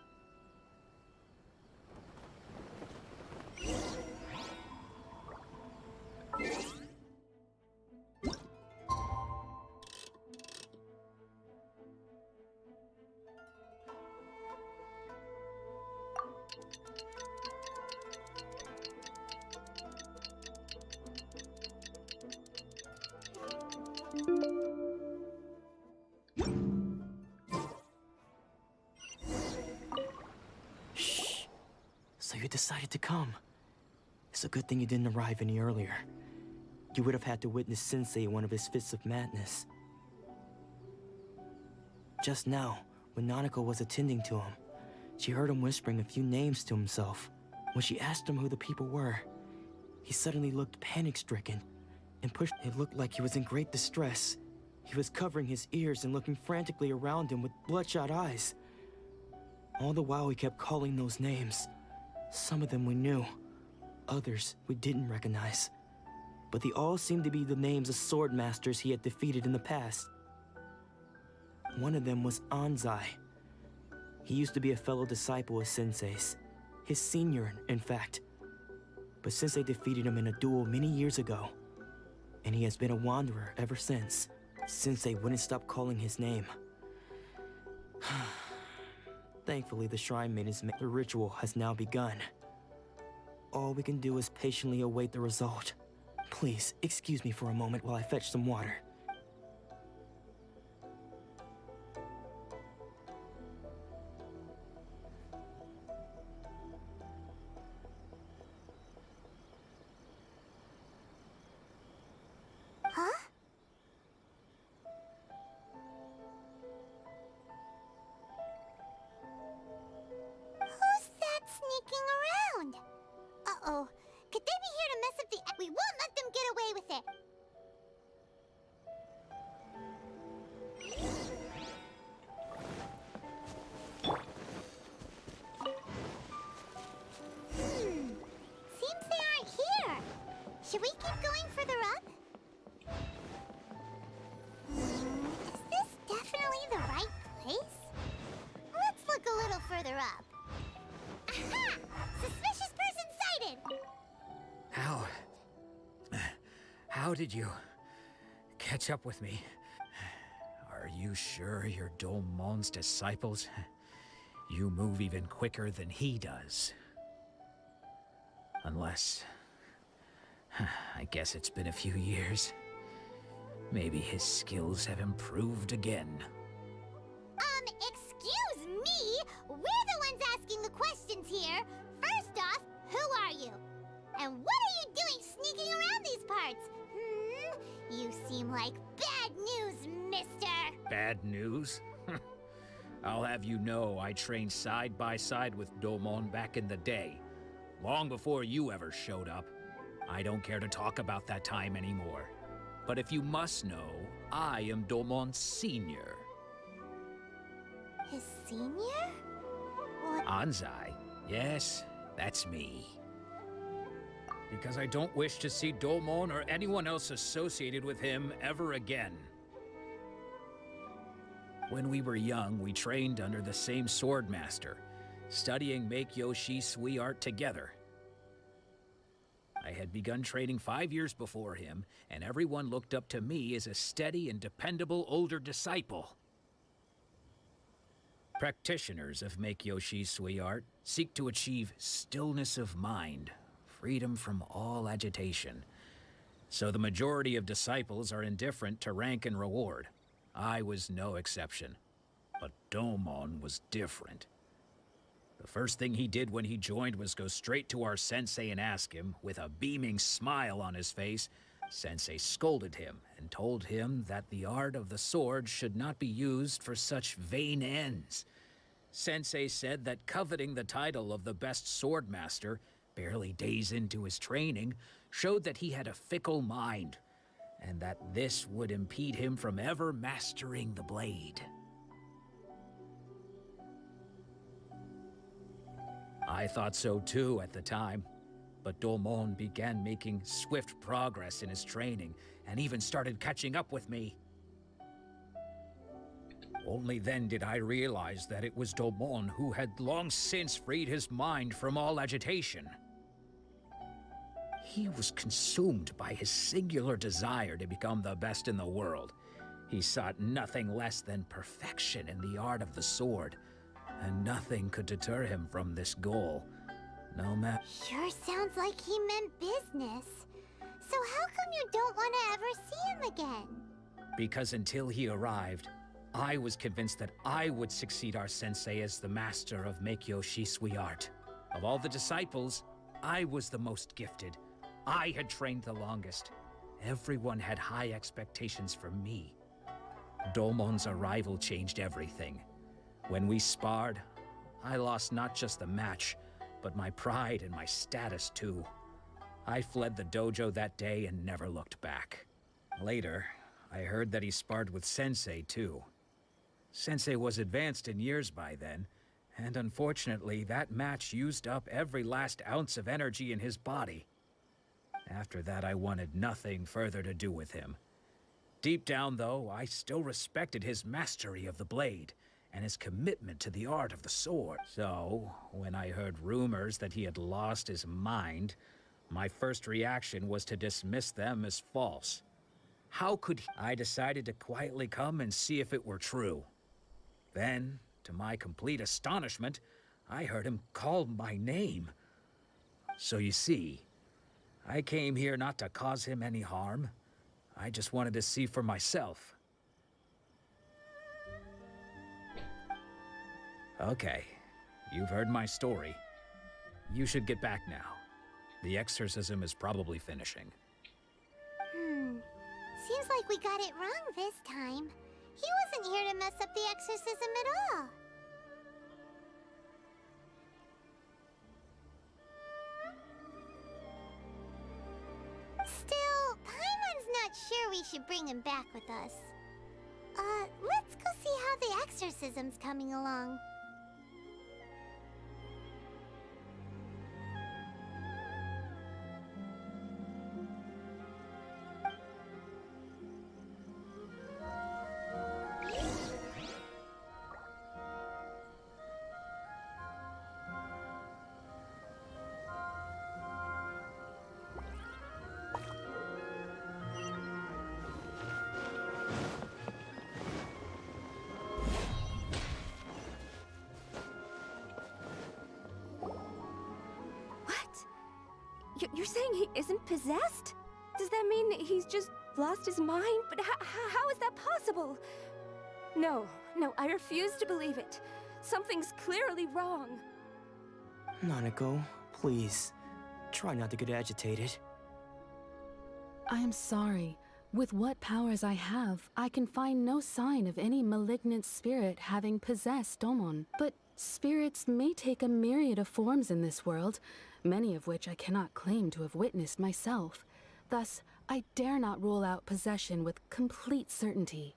Shh. So you decided to come. It's a good thing you didn't arrive any earlier. You would have had to witness Sensei in one of his fits of madness. Just now, when Nanako was attending to him, she heard him whispering a few names to himself. When she asked him who the people were, he suddenly looked panic-stricken and pushed. It looked like he was in great distress. He was covering his ears and looking frantically around him with bloodshot eyes. All the while he kept calling those names. Some of them we knew, others we didn't recognize. But they all seemed to be the names of sword masters he had defeated in the past. One of them was Anzai. He used to be a fellow disciple of Sensei's. His senior, in fact. But Sensei defeated him in a duel many years ago. And he has been a wanderer ever since. Sensei wouldn't stop calling his name. Thankfully, the Shrine Maiden's the ritual has now begun. All we can do is patiently await the result. Please, excuse me for a moment while I fetch some water. Huh? Who's that sneaking around? Uh-oh. Could they be here to mess up the... We won't let them get away with it. Seems they aren't here. Should we keep going further up? Is this definitely the right place? Let's look a little further up. Aha! Suspicious person sighted! How did you catch up with me? Are you sure you're Domon's disciples? You move even quicker than he does. Unless... I guess it's been a few years. Maybe his skills have improved again. Excuse me? We're the ones asking the questions here. First off, who are you? And what are you doing sneaking around these parts? You seem like bad news, mister. Bad news? I'll have you know I trained side by side with Domon back in the day. Long before you ever showed up. I don't care to talk about that time anymore. But if you must know, I am Domon's senior. His senior? What? Anzai? Yes, that's me. Because I don't wish to see Domon or anyone else associated with him ever again. When we were young, we trained under the same swordmaster, studying Meikyo Shui art together. I had begun training 5 years before him, and everyone looked up to me as a steady and dependable older disciple. Practitioners of Meikyo Shui art seek to achieve stillness of mind, freedom from all agitation. So the majority of disciples are indifferent to rank and reward. I was no exception. But Domon was different. The first thing he did when he joined was go straight to our sensei and ask him, with a beaming smile on his face. Sensei scolded him and told him that the art of the sword should not be used for such vain ends. Sensei said that coveting the title of the best swordmaster, barely days into his training, showed that he had a fickle mind, and that this would impede him from ever mastering the blade. I thought so too at the time, but Domon began making swift progress in his training and even started catching up with me. Only then did I realize that it was Domon who had long since freed his mind from all agitation. He was consumed by his singular desire to become the best in the world. He sought nothing less than perfection in the art of the sword, and nothing could deter him from this goal, no matter... Sure sounds like he meant business. So how come you don't want to ever see him again? Because until he arrived, I was convinced that I would succeed our sensei as the master of Meikyo Shui art. Of all the disciples, I was the most gifted. I had trained the longest. Everyone had high expectations for me. Domon's arrival changed everything. When we sparred, I lost not just the match, but my pride and my status too. I fled the dojo that day and never looked back. Later, I heard that he sparred with Sensei too. Sensei was advanced in years by then, and unfortunately that match used up every last ounce of energy in his body. After that, I wanted nothing further to do with him. Deep down, though, I still respected his mastery of the blade, and his commitment to the art of the sword. So, when I heard rumors that he had lost his mind, my first reaction was to dismiss them as false. How could he? I decided to quietly come and see if it were true. Then, to my complete astonishment, I heard him call my name. So you see, I came here not to cause him any harm. I just wanted to see for myself. Okay, you've heard my story. You should get back now. The exorcism is probably finishing. Seems like we got it wrong this time. He wasn't here to mess up the exorcism at all. Still, Paimon's not sure we should bring him back with us. Let's go see how the exorcism's coming along. You're saying he isn't possessed? Does that mean he's just lost his mind? But how is that possible? No, I refuse to believe it. Something's clearly wrong. Nanako, please. Try not to get agitated. I am sorry. With what powers I have, I can find no sign of any malignant spirit having possessed Domon. But spirits may take a myriad of forms in this world, many of which I cannot claim to have witnessed myself. Thus, I dare not rule out possession with complete certainty.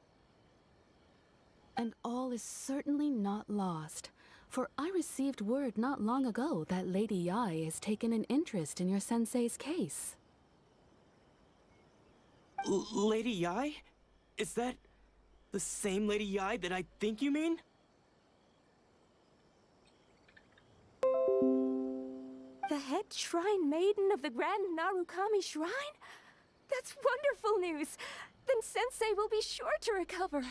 And all is certainly not lost, for I received word not long ago that Lady Yae has taken an interest in your sensei's case. Lady Yae? Is that the same Lady Yae that I think you mean? The head shrine maiden of the Grand Narukami Shrine? That's wonderful news! Then Sensei will be sure to recover.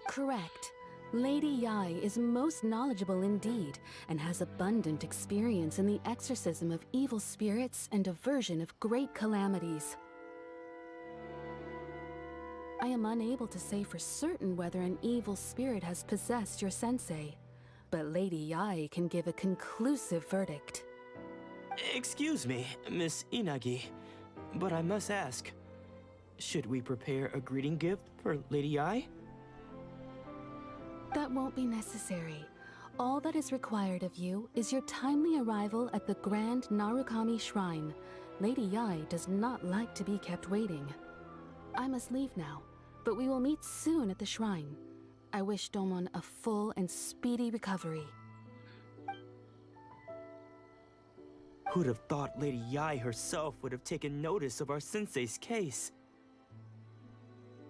Correct. Lady Yae is most knowledgeable indeed, and has abundant experience in the exorcism of evil spirits and aversion of great calamities. I am unable to say for certain whether an evil spirit has possessed your sensei, but Lady Yae can give a conclusive verdict. Excuse me, Miss Inagi, but I must ask, should we prepare a greeting gift for Lady Yae? That won't be necessary. All that is required of you is your timely arrival at the Grand Narukami Shrine. Lady Yae does not like to be kept waiting. I must leave now, but we will meet soon at the shrine. I wish Domon a full and speedy recovery. Who'd have thought Lady Yae herself would have taken notice of our sensei's case?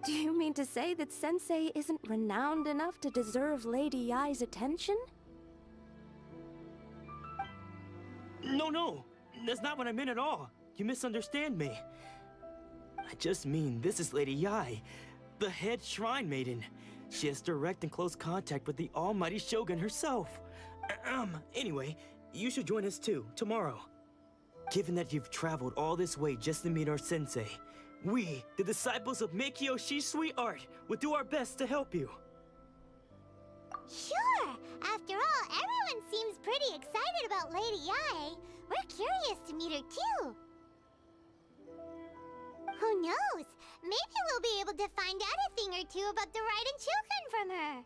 Do you mean to say that Sensei isn't renowned enough to deserve Lady Yae's attention? No, that's not what I meant at all. You misunderstand me. I just mean this is Lady Yae, the head shrine maiden. She has direct and close contact with the almighty Shogun herself. Anyway, you should join us too, tomorrow. Given that you've traveled all this way just to meet our sensei, we, the disciples of Meikyo Shisui Art, will do our best to help you. Sure! After all, everyone seems pretty excited about Lady Yae. We're curious to meet her too. Who knows? Maybe we'll be able to find out a thing or two about the Raiden children from her.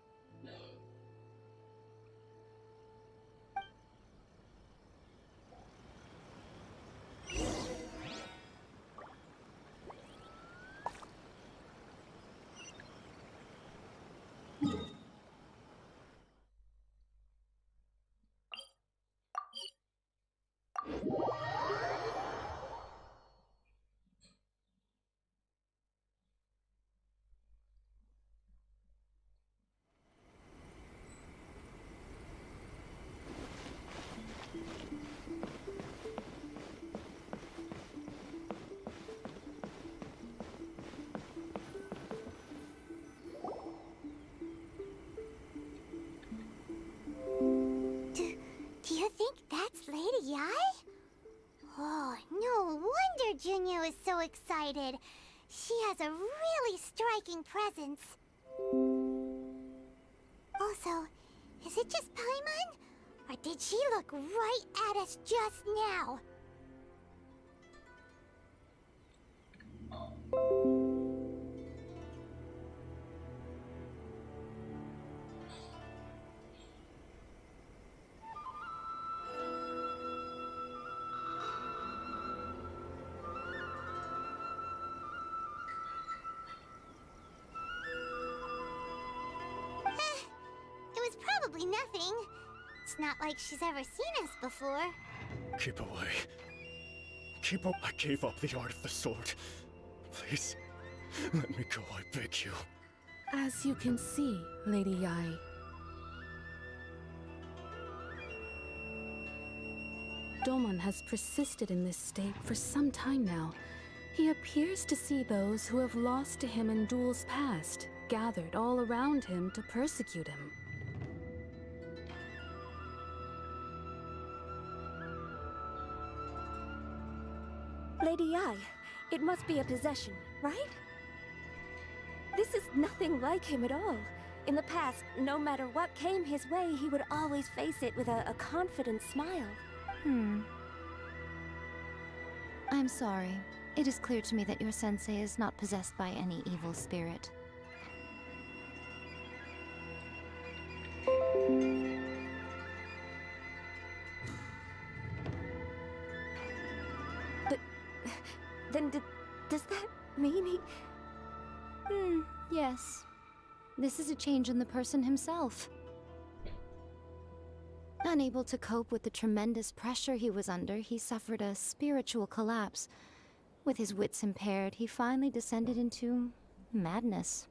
so excited. She has a really striking presence. Also, is it just Paimon? Or did she look right at us just now? It was probably nothing. It's not like she's ever seen us before. Keep away. Keep up. I gave up the art of the sword. Please, let me go, I beg you. As you can see, Lady Yai, Domon has persisted in this state for some time now. He appears to see those who have lost to him in duels past, gathered all around him to persecute him. Lady Yai, it must be a possession, right? This is nothing like him at all. In the past, no matter what came his way, he would always face it with a confident smile. I'm sorry. It is clear to me that your sensei is not possessed by any evil spirit. But then does that mean he... Yes. This is a change in the person himself. Unable to cope with the tremendous pressure he was under, he suffered a spiritual collapse. With his wits impaired, he finally descended into madness.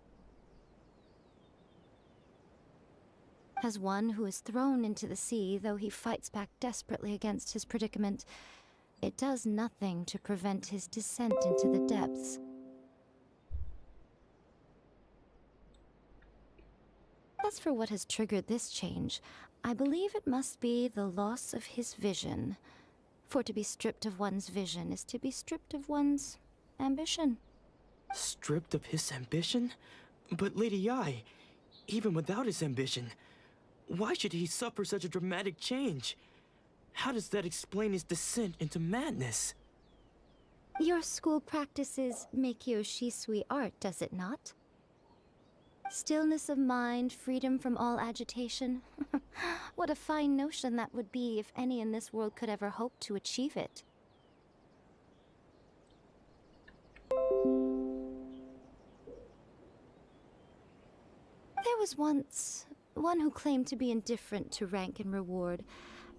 As one who is thrown into the sea, though he fights back desperately against his predicament, it does nothing to prevent his descent into the depths. As for what has triggered this change, I believe it must be the loss of his vision. For to be stripped of one's vision is to be stripped of one's ambition. Stripped of his ambition? But Lady Yai, even without his ambition, why should he suffer such a dramatic change? How does that explain his descent into madness? Your school practices Meikyo Shisui art, does it not? Stillness of mind, freedom from all agitation. What a fine notion that would be if any in this world could ever hope to achieve it. There was once one who claimed to be indifferent to rank and reward,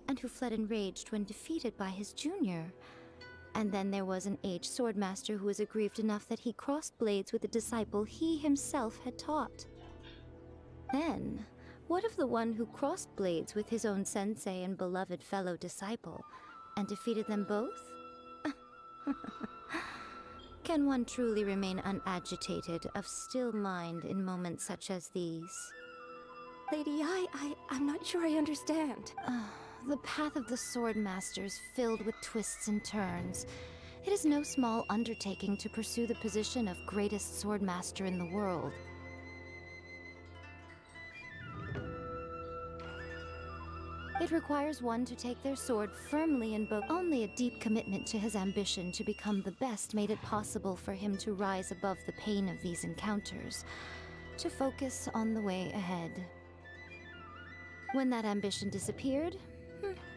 and who fled enraged when defeated by his junior. And then there was an aged swordmaster who was aggrieved enough that he crossed blades with a disciple he himself had taught. Then, what of the one who crossed blades with his own sensei and beloved fellow disciple, and defeated them both? Can one truly remain unagitated, of still mind in moments such as these? Lady Yai, I'm not sure I understand. The path of the Swordmaster is filled with twists and turns. It is no small undertaking to pursue the position of greatest Swordmaster in the world. It requires one to take their sword firmly in both. Only a deep commitment to his ambition to become the best made it possible for him to rise above the pain of these encounters, to focus on the way ahead. When that ambition disappeared,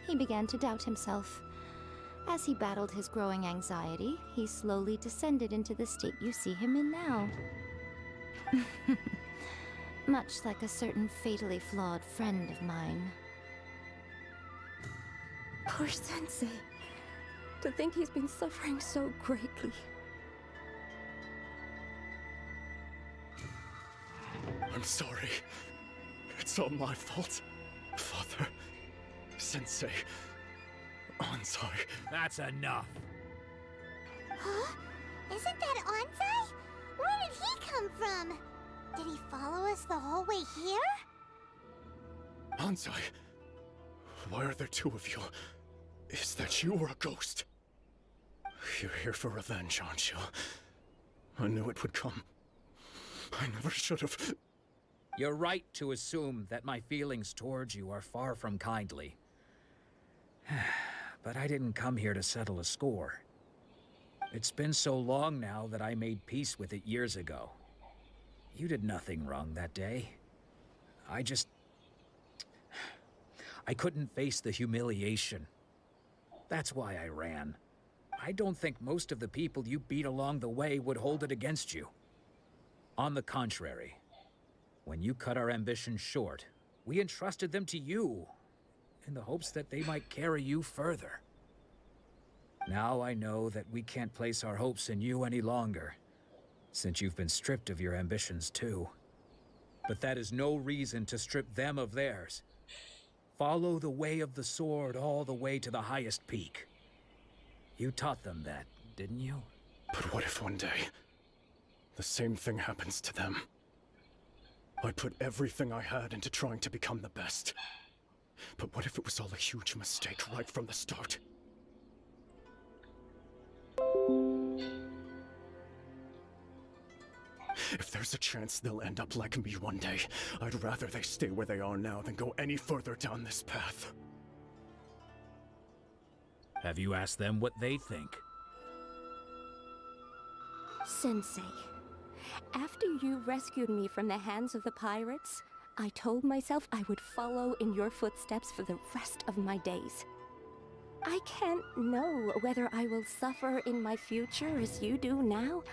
he began to doubt himself. As he battled his growing anxiety, he slowly descended into the state you see him in now. Much like a certain fatally flawed friend of mine. Poor Sensei. To think he's been suffering so greatly. I'm sorry. It's all my fault. Father, Sensei, Ansai. That's enough. Huh? Isn't that Ansai? Where did he come from? Did he follow us the whole way here? Ansai, why are there two of you? Is that you or a ghost? You're here for revenge, aren't you? I knew it would come. I never should have. You're right to assume that my feelings towards you are far from kindly. But I didn't come here to settle a score. It's been so long now that I made peace with it years ago. You did nothing wrong that day. I couldn't face the humiliation. That's why I ran. I don't think most of the people you beat along the way would hold it against you. On the contrary, when you cut our ambitions short, we entrusted them to you, in the hopes that they might carry you further. Now I know that we can't place our hopes in you any longer, since you've been stripped of your ambitions too. But that is no reason to strip them of theirs. Follow the way of the sword all the way to the highest peak. You taught them that, didn't you? But what if one day, the same thing happens to them? I put everything I had into trying to become the best. But what if it was all a huge mistake right from the start? If there's a chance they'll end up like me one day, I'd rather they stay where they are now than go any further down this path. Have you asked them what they think? Sensei, after you rescued me from the hands of the pirates, I told myself I would follow in your footsteps for the rest of my days. I can't know whether I will suffer in my future as you do now.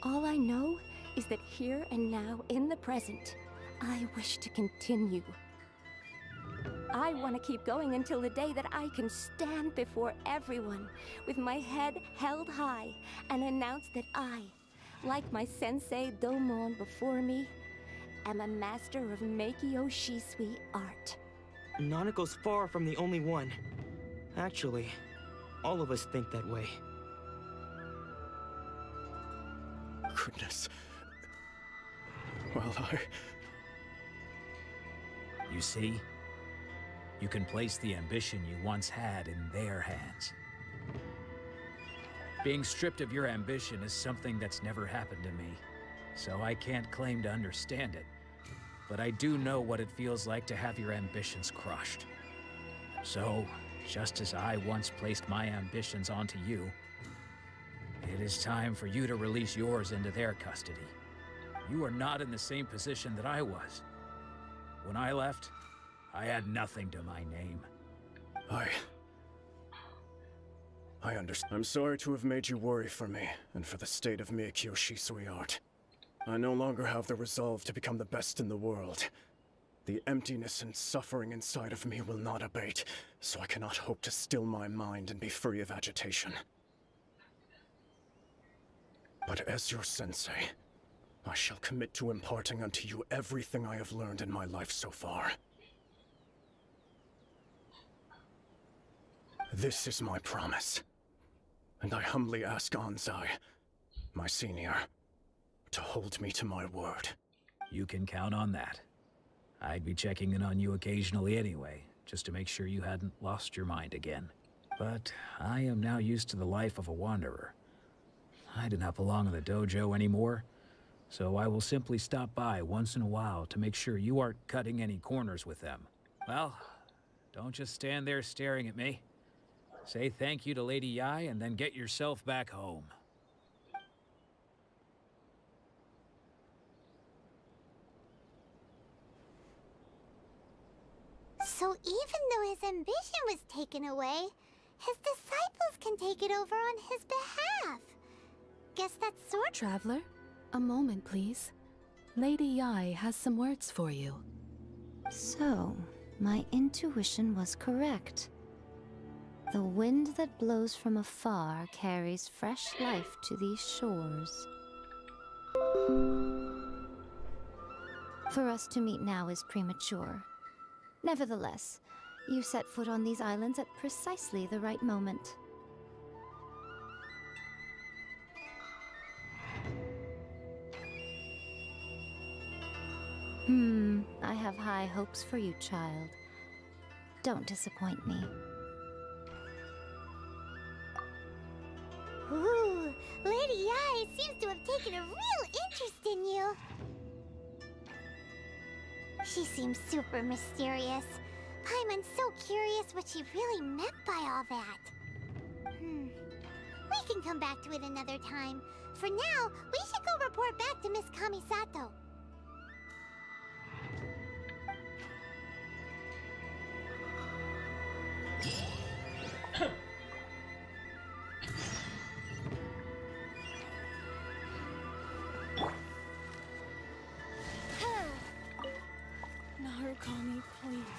All I know is that here and now, in the present, I wish to continue. I want to keep going until the day that I can stand before everyone with my head held high and announce that I, like my sensei Domon before me, am a master of Meikyo Shisui art. Nanako's far from the only one. Actually, all of us think that way. Goodness. Well, You see? You can place the ambition you once had in their hands. Being stripped of your ambition is something that's never happened to me, so I can't claim to understand it. But I do know what it feels like to have your ambitions crushed. So, just as I once placed my ambitions onto you, it is time for you to release yours into their custody. You are not in the same position that I was. When I left, I had nothing to my name. I understand. I'm sorry to have made you worry for me, and for the state of Meikyo Shisui art. I no longer have the resolve to become the best in the world. The emptiness and suffering inside of me will not abate, so I cannot hope to still my mind and be free of agitation. But as your sensei, I shall commit to imparting unto you everything I have learned in my life so far. This is my promise, and I humbly ask Anzai, my senior, to hold me to my word. You can count on that. I'd be checking in on you occasionally anyway, just to make sure you hadn't lost your mind again. But I am now used to the life of a wanderer. I do not belong in the dojo anymore, so I will simply stop by once in a while to make sure you aren't cutting any corners with them. Well, don't just stand there staring at me. Say thank you to Lady Yai and then get yourself back home. So even though his ambition was taken away, his disciples can take it over on his behalf. Guess that's sword... Traveler, a moment, please. Lady Yai has some words for you. So, my intuition was correct. The wind that blows from afar carries fresh life to these shores. For us to meet now is premature. Nevertheless, you set foot on these islands at precisely the right moment. I have high hopes for you, child. Don't disappoint me. Ooh, Lady Ai seems to have taken a real interest in you. She seems super mysterious. Paimon's so curious what she really meant by all that. We can come back to it another time. For now, we should go report back to Miss Kamisato. Narukami, please.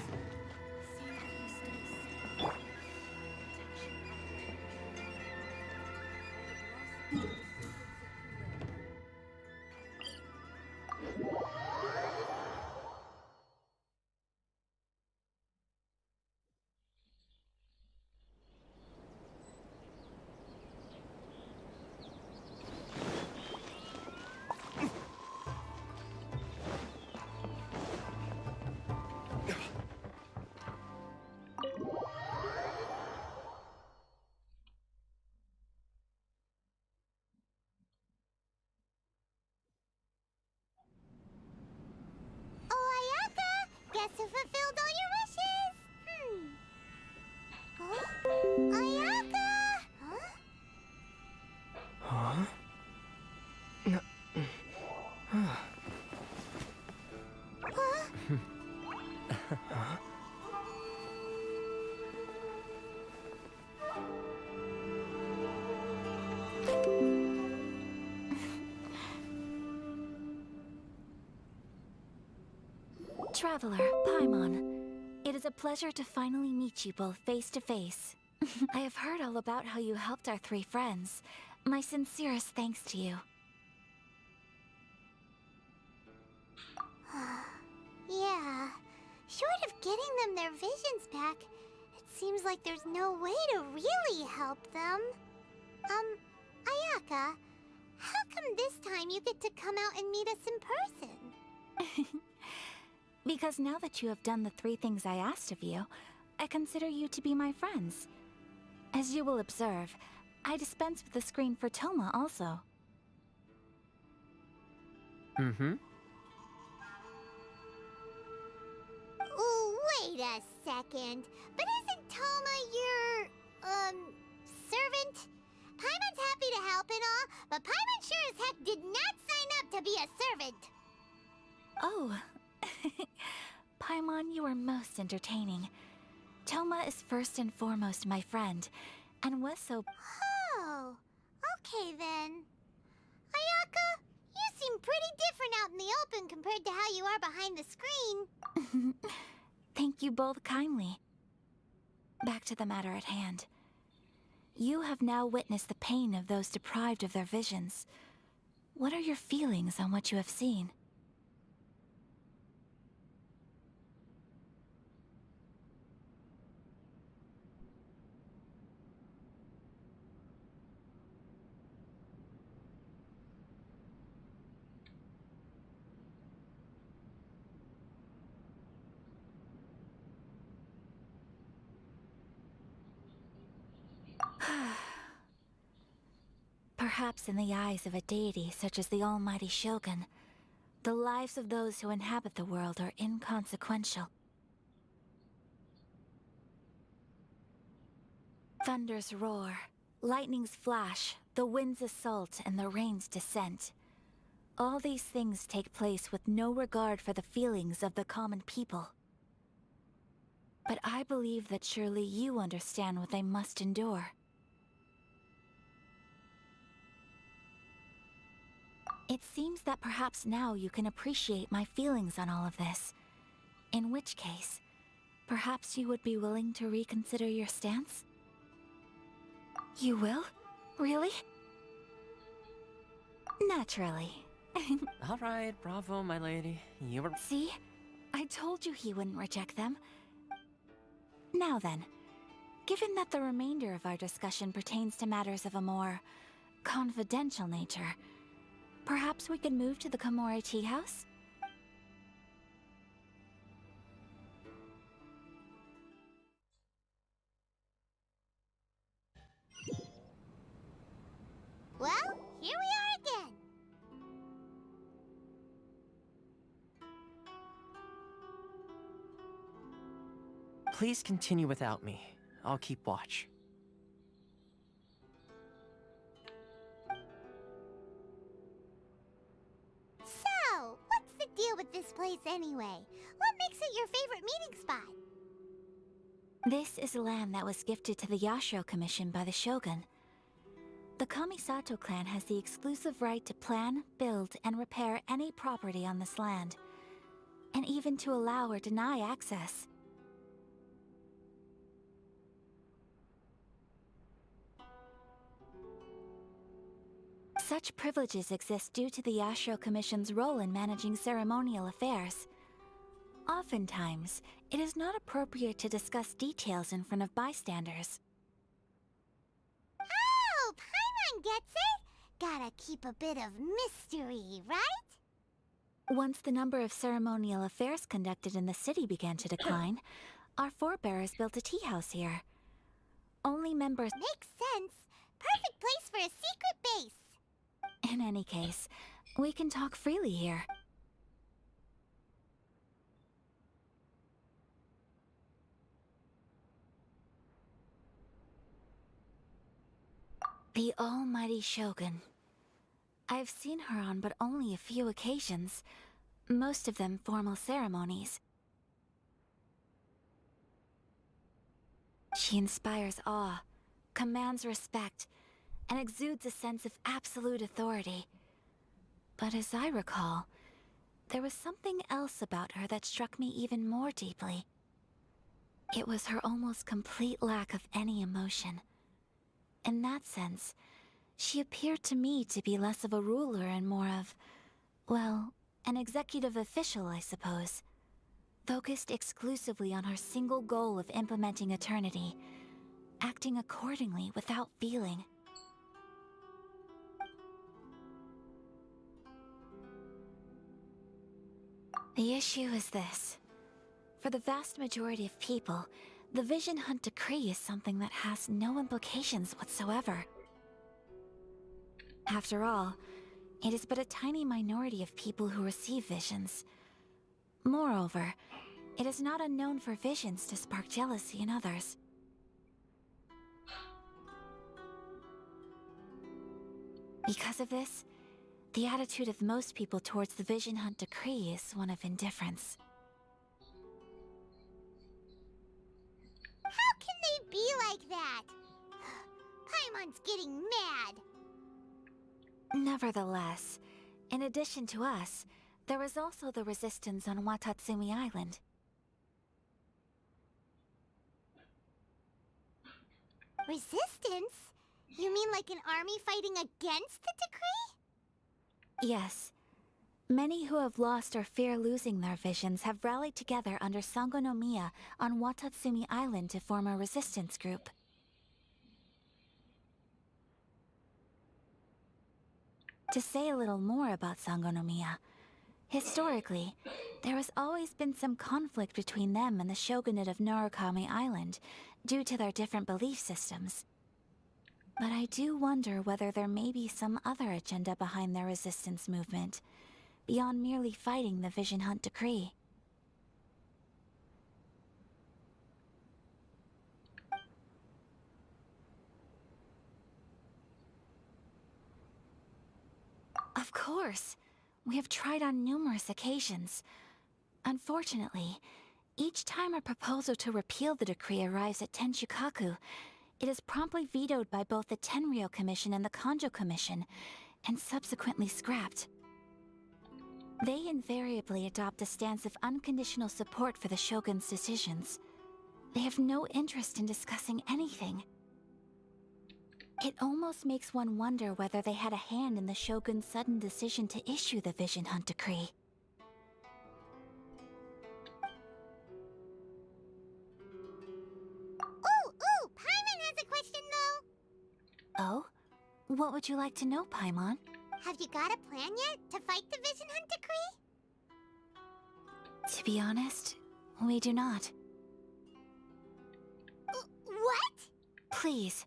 Oh, Ayaka! Guess who fulfilled all your wishes? Huh? Ayaka! Huh? Huh? Traveler, Paimon, it is a pleasure to finally meet you both face to face. I have heard all about how you helped our three friends. My sincerest thanks to you. Yeah. Short of getting them their visions back, it seems like there's no way to really help them. Ayaka, how come this time you get to come out and meet us in person? Because now that you have done the three things I asked of you, I consider you to be my friends. As you will observe, I dispense with the screen for Toma also. Mm-hmm. Oh, wait a second. But isn't Toma your, servant? Paimon's happy to help and all, but Paimon sure as heck did not sign up to be a servant. Oh. Paimon, you are most entertaining. Toma is first and foremost my friend, and was so... Oh, okay then. Ayaka, you seem pretty different out in the open compared to how you are behind the screen. Thank you both kindly. Back to the matter at hand. You have now witnessed the pain of those deprived of their visions. What are your feelings on what you have seen? Perhaps in the eyes of a deity such as the almighty Shogun, the lives of those who inhabit the world are inconsequential. Thunders roar, lightnings flash, the winds assault, and the rains descent. All these things take place with no regard for the feelings of the common people. But I believe that surely you understand what they must endure. It seems that perhaps now you can appreciate my feelings on all of this. In which case, perhaps you would be willing to reconsider your stance? You will? Really? Naturally. All right, bravo, my lady. You were... See? I told you he wouldn't reject them. Now then, given that the remainder of our discussion pertains to matters of a more confidential nature, perhaps we could move to the Komori Tea House? Please continue without me. I'll keep watch. So, what's the deal with this place anyway? What makes it your favorite meeting spot? This is land that was gifted to the Yashiro Commission by the Shogun. The Kamisato clan has the exclusive right to plan, build, and repair any property on this land, and even to allow or deny access. Such privileges exist due to the Yashiro Commission's role in managing ceremonial affairs. Oftentimes, it is not appropriate to discuss details in front of bystanders. Oh, Paimon gets it! Gotta keep a bit of mystery, right? Once the number of ceremonial affairs conducted in the city began to decline, our forebears built a tea house here. Only members— Makes sense. Perfect place for a secret base. In any case, we can talk freely here. The almighty Shogun. I've seen her on but only a few occasions, most of them formal ceremonies. She inspires awe, commands respect, and exudes a sense of absolute authority. But as I recall, there was something else about her that struck me even more deeply. It was her almost complete lack of any emotion. In that sense, she appeared to me to be less of a ruler and more of, well, an executive official, I suppose. Focused exclusively on her single goal of implementing eternity, acting accordingly without feeling. The issue is this. For the vast majority of people, the Vision Hunt Decree is something that has no implications whatsoever. After all, it is but a tiny minority of people who receive visions. Moreover, it is not unknown for visions to spark jealousy in others. Because of this, the attitude of most people towards the Vision Hunt Decree is one of indifference. How can they be like that? Paimon's getting mad. Nevertheless, in addition to us, there is also the resistance on Watatsumi Island. Resistance? You mean like an army fighting against the decree? Yes. Many who have lost or fear losing their visions have rallied together under Sango no Miya on Watatsumi Island to form a resistance group. To say a little more about Sango no Miya, historically, there has always been some conflict between them and the shogunate of Narukami Island due to their different belief systems. But I do wonder whether there may be some other agenda behind their resistance movement, beyond merely fighting the Vision Hunt Decree. Of course! We have tried on numerous occasions. Unfortunately, each time a proposal to repeal the decree arrives at Tenshukaku, it is promptly vetoed by both the Tenryou Commission and the Kanjo Commission, and subsequently scrapped. They invariably adopt a stance of unconditional support for the Shogun's decisions. They have no interest in discussing anything. It almost makes one wonder whether they had a hand in the Shogun's sudden decision to issue the Vision Hunt Decree. Ooh, Paimon has a question though. Oh? What would you like to know, Paimon? Have you got a plan yet to fight the Vision Hunt Decree? To be honest, we do not. What? Please,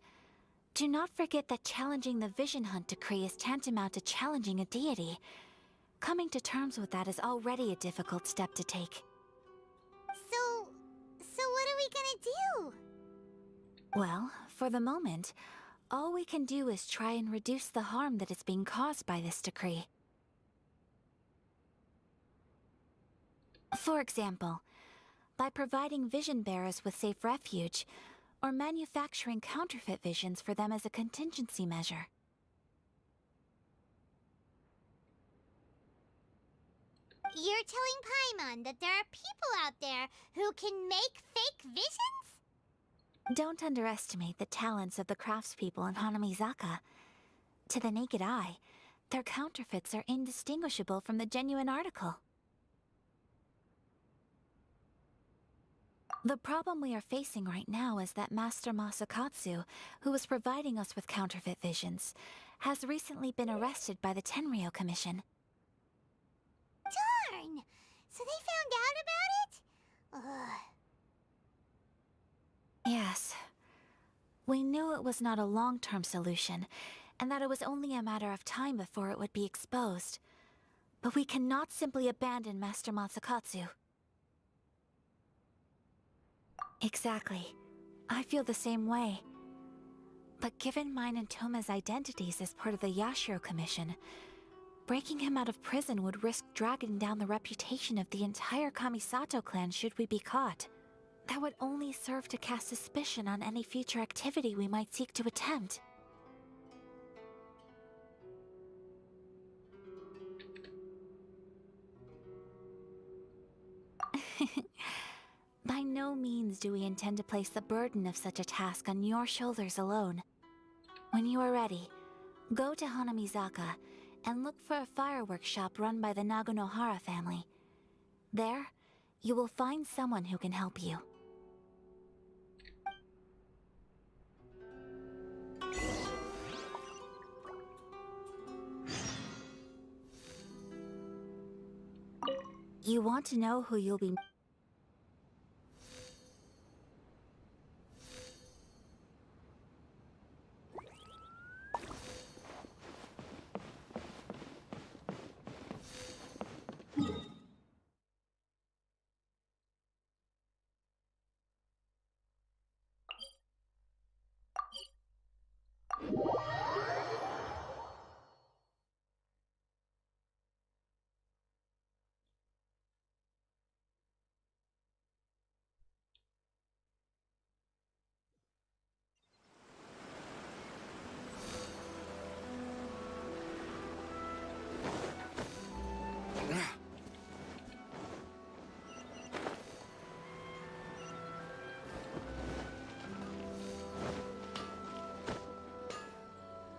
do not forget that challenging the Vision Hunt Decree is tantamount to challenging a deity. Coming to terms with that is already a difficult step to take. So what are we gonna Well, for the moment, all we can do is try and reduce the harm that is being caused by this decree. For example, by providing vision bearers with safe refuge, or manufacturing counterfeit visions for them as a contingency measure. You're telling Paimon that there are people out there who can make fake visions? Don't underestimate the talents of the craftspeople in Hanamizaka. To the naked eye, their counterfeits are indistinguishable from the genuine article. The problem we are facing right now is that Master Masakatsu, who was providing us with counterfeit visions, has recently been arrested by the Tenryou Commission. Darn! So they found out about it? Ugh. Yes. We knew it was not a long-term solution, and that it was only a matter of time before it would be exposed. But we cannot simply abandon Master Masakatsu. Exactly. I feel the same way. But given mine and Toma's identities as part of the Yashiro Commission, breaking him out of prison would risk dragging down the reputation of the entire Kamisato clan should we be caught. That would only serve to cast suspicion on any future activity we might seek to attempt. By no means do we intend to place the burden of such a task on your shoulders alone. When you are ready, go to Hanamizaka and look for a fireworks shop run by the Nagonohara family. There, you will find someone who can help you. You want to know who you'll be...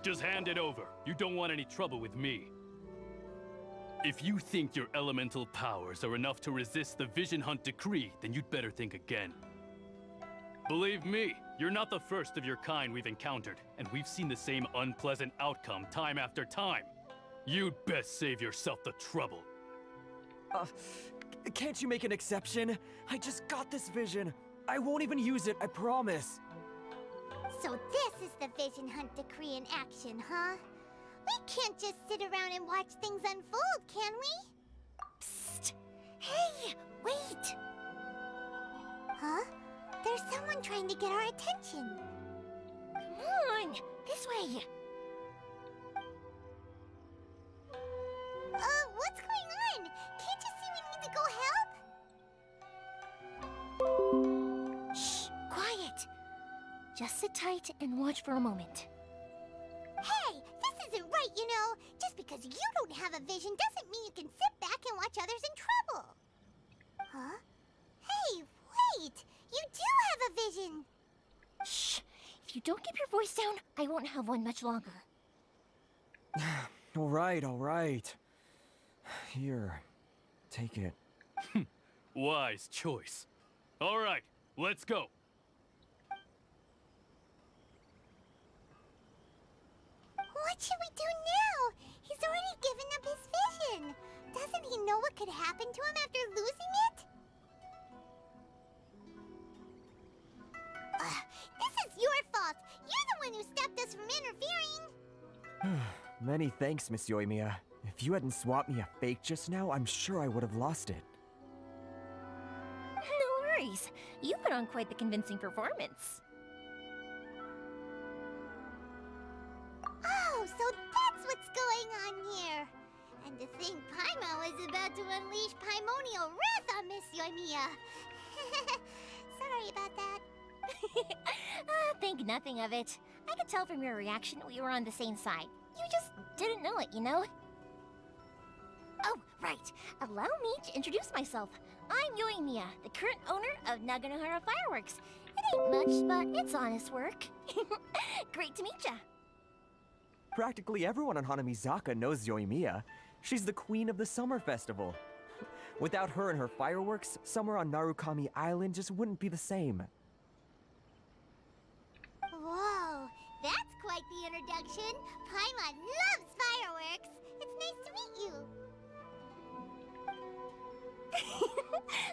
Just hand it over. You don't want any trouble with me. If you think your elemental powers are enough to resist the Vision Hunt decree, then you'd better think again. Believe me, you're not the first of your kind we've encountered, and we've seen the same unpleasant outcome time after time. You'd best save yourself the trouble. Can't you make an exception? I just got this vision. I won't even use it, I promise. So this is the Vision Hunt decree in action, huh? We can't just sit around and watch things unfold, can we? Psst! Hey, wait! Huh? There's someone trying to get our attention. Come on, this way. What's going on? Can't you see we need to go help? Shh, quiet. Just sit tight and watch for a moment. Hey, this isn't right, you know. Just because you don't have a vision doesn't mean you can sit back and watch others in trouble. Huh? Hey, wait! You do have a vision! Shh! If you don't keep your voice down, I won't have one much longer. All right. Here, take it. Wise choice. All right, let's go. What should we do now? He's already given up his vision. Doesn't he know what could happen to him after losing it? This is your fault. You're the one who stopped us from interfering. Many thanks, Miss Yoimiya. If you hadn't swapped me a fake just now, I'm sure I would have lost it. No worries. You put on quite the convincing performance. Oh, so that's what's going on here. And to think Paimon was about to unleash Paimonial wrath on Miss Yoimiya. Sorry about that. Think nothing of it. I could tell from your reaction we were on the same side. You just didn't know it, you know? Oh, right. Allow me to introduce myself. I'm Yoimiya, the current owner of Naganohara Fireworks. It ain't much, but it's honest work. Great to meet ya. Practically everyone on Hanamizaka knows Yoimiya. She's the queen of the summer festival. Without her and her fireworks, summer on Narukami Island just wouldn't be the same. Whoa, that's quite the introduction. Paimon loves fireworks. It's nice to meet you.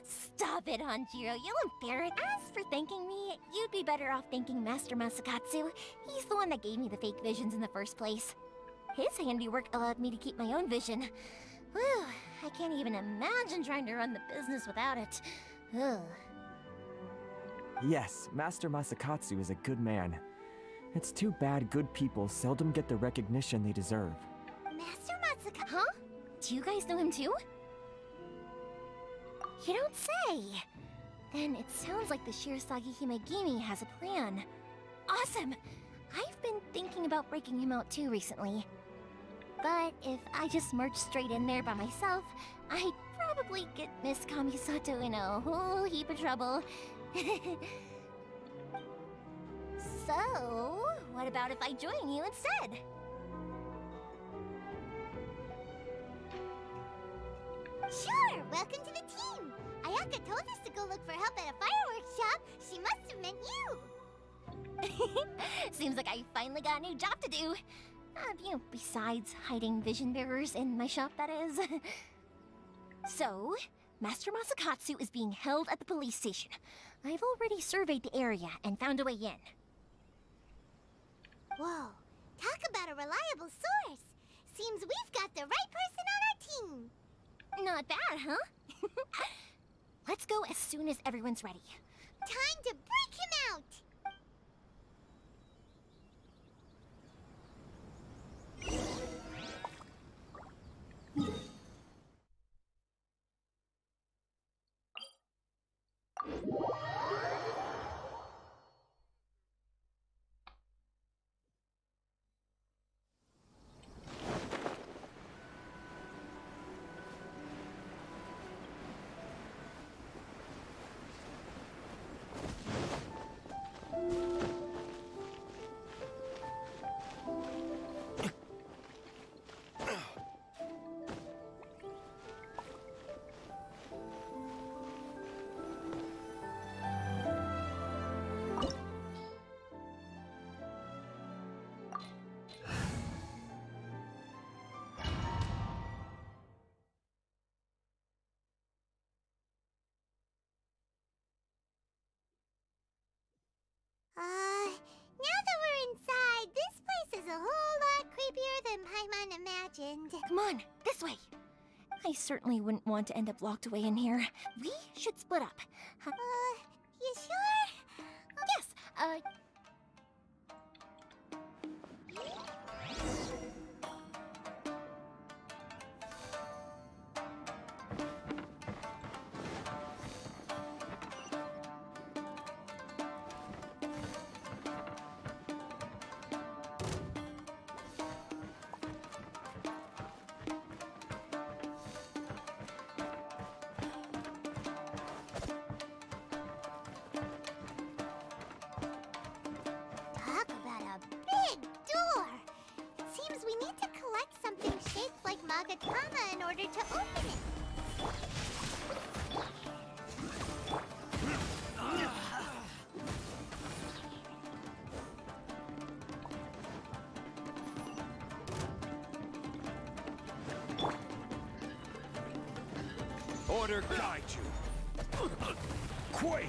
Stop it, Hanjiro. You'll embarrass. As for thanking me, you'd be better off thanking Master Masakatsu. He's the one that gave me the fake visions in the first place. His handiwork allowed me to keep my own vision. Whew, I can't even imagine trying to run the business without it. Ugh. Yes, Master Masakatsu is a good man. It's too bad good people seldom get the recognition they deserve. Master Masakatsu? Huh? Do you guys know him too? You don't say! Then it sounds like the Shirasagi Himegimi has a plan. Awesome! I've been thinking about breaking him out too recently. But if I just merged straight in there by myself, I'd probably get Miss Kamisato in a whole heap of trouble. So, what about if I join you instead? Sure, welcome to the team. Ayaka told us to go look for help at a fireworks shop. She must have meant you. Seems like I finally got a new job to do. Besides hiding vision bearers in my shop, that is. So, Master Masakatsu is being held at the police station. I've already surveyed the area and found a way in. Whoa, talk about a reliable source. Seems we've got the right person on our team. Not bad, huh? Let's go as soon as everyone's ready. Time to break him out! Now that we're inside, this place is a whole lot creepier than Paimon imagined. Come on, this way. I certainly wouldn't want to end up locked away in here. We should split up. You sure? Yes, Talk about a big door. It seems we need to collect something shaped like Magatama in order to open it. Order guide you. Quake!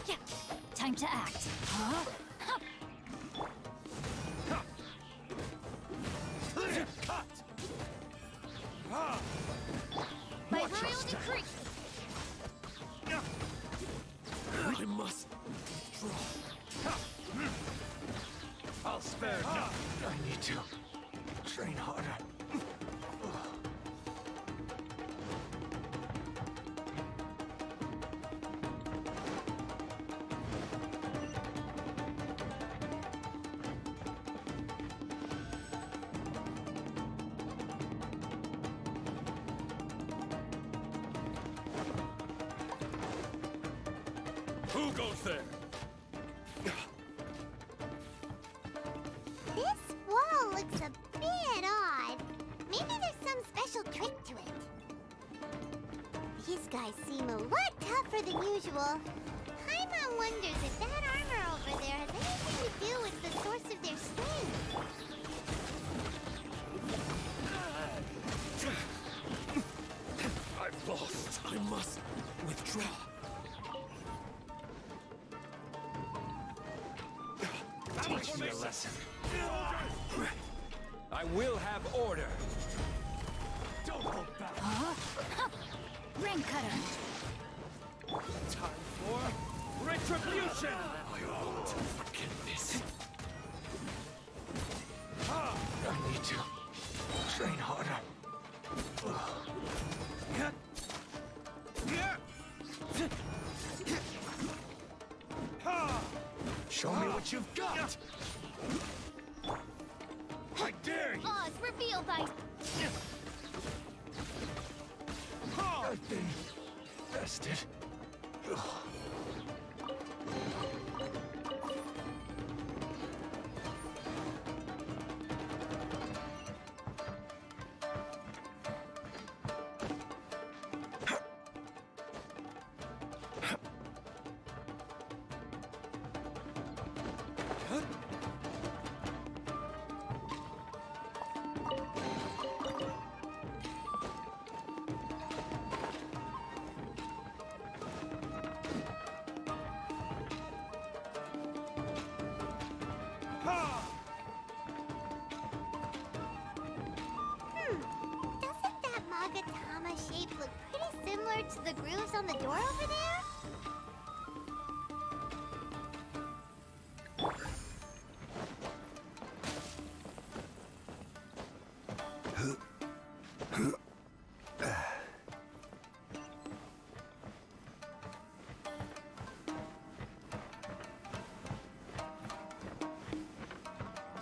yeah. Time to act. Huh? Cut! By royal decree. I must draw. I'll spared now. I need to train harder. Who goes there? This wall looks a bit odd. Maybe there's some special trick to it. These guys seem a lot tougher than usual. Paimon wonders if that armor over there has anything to do with the source of their strength. I've lost. I must withdraw. Teach me a lesson. I will have order. Don't hold back. Ring cutter. Time for retribution. I won't forget this. I need to train harder. Show me what you've got! I dare you! Oz, reveal thy... I've been bested. Doesn't that Magatama shape look pretty similar to the grooves on the door over there?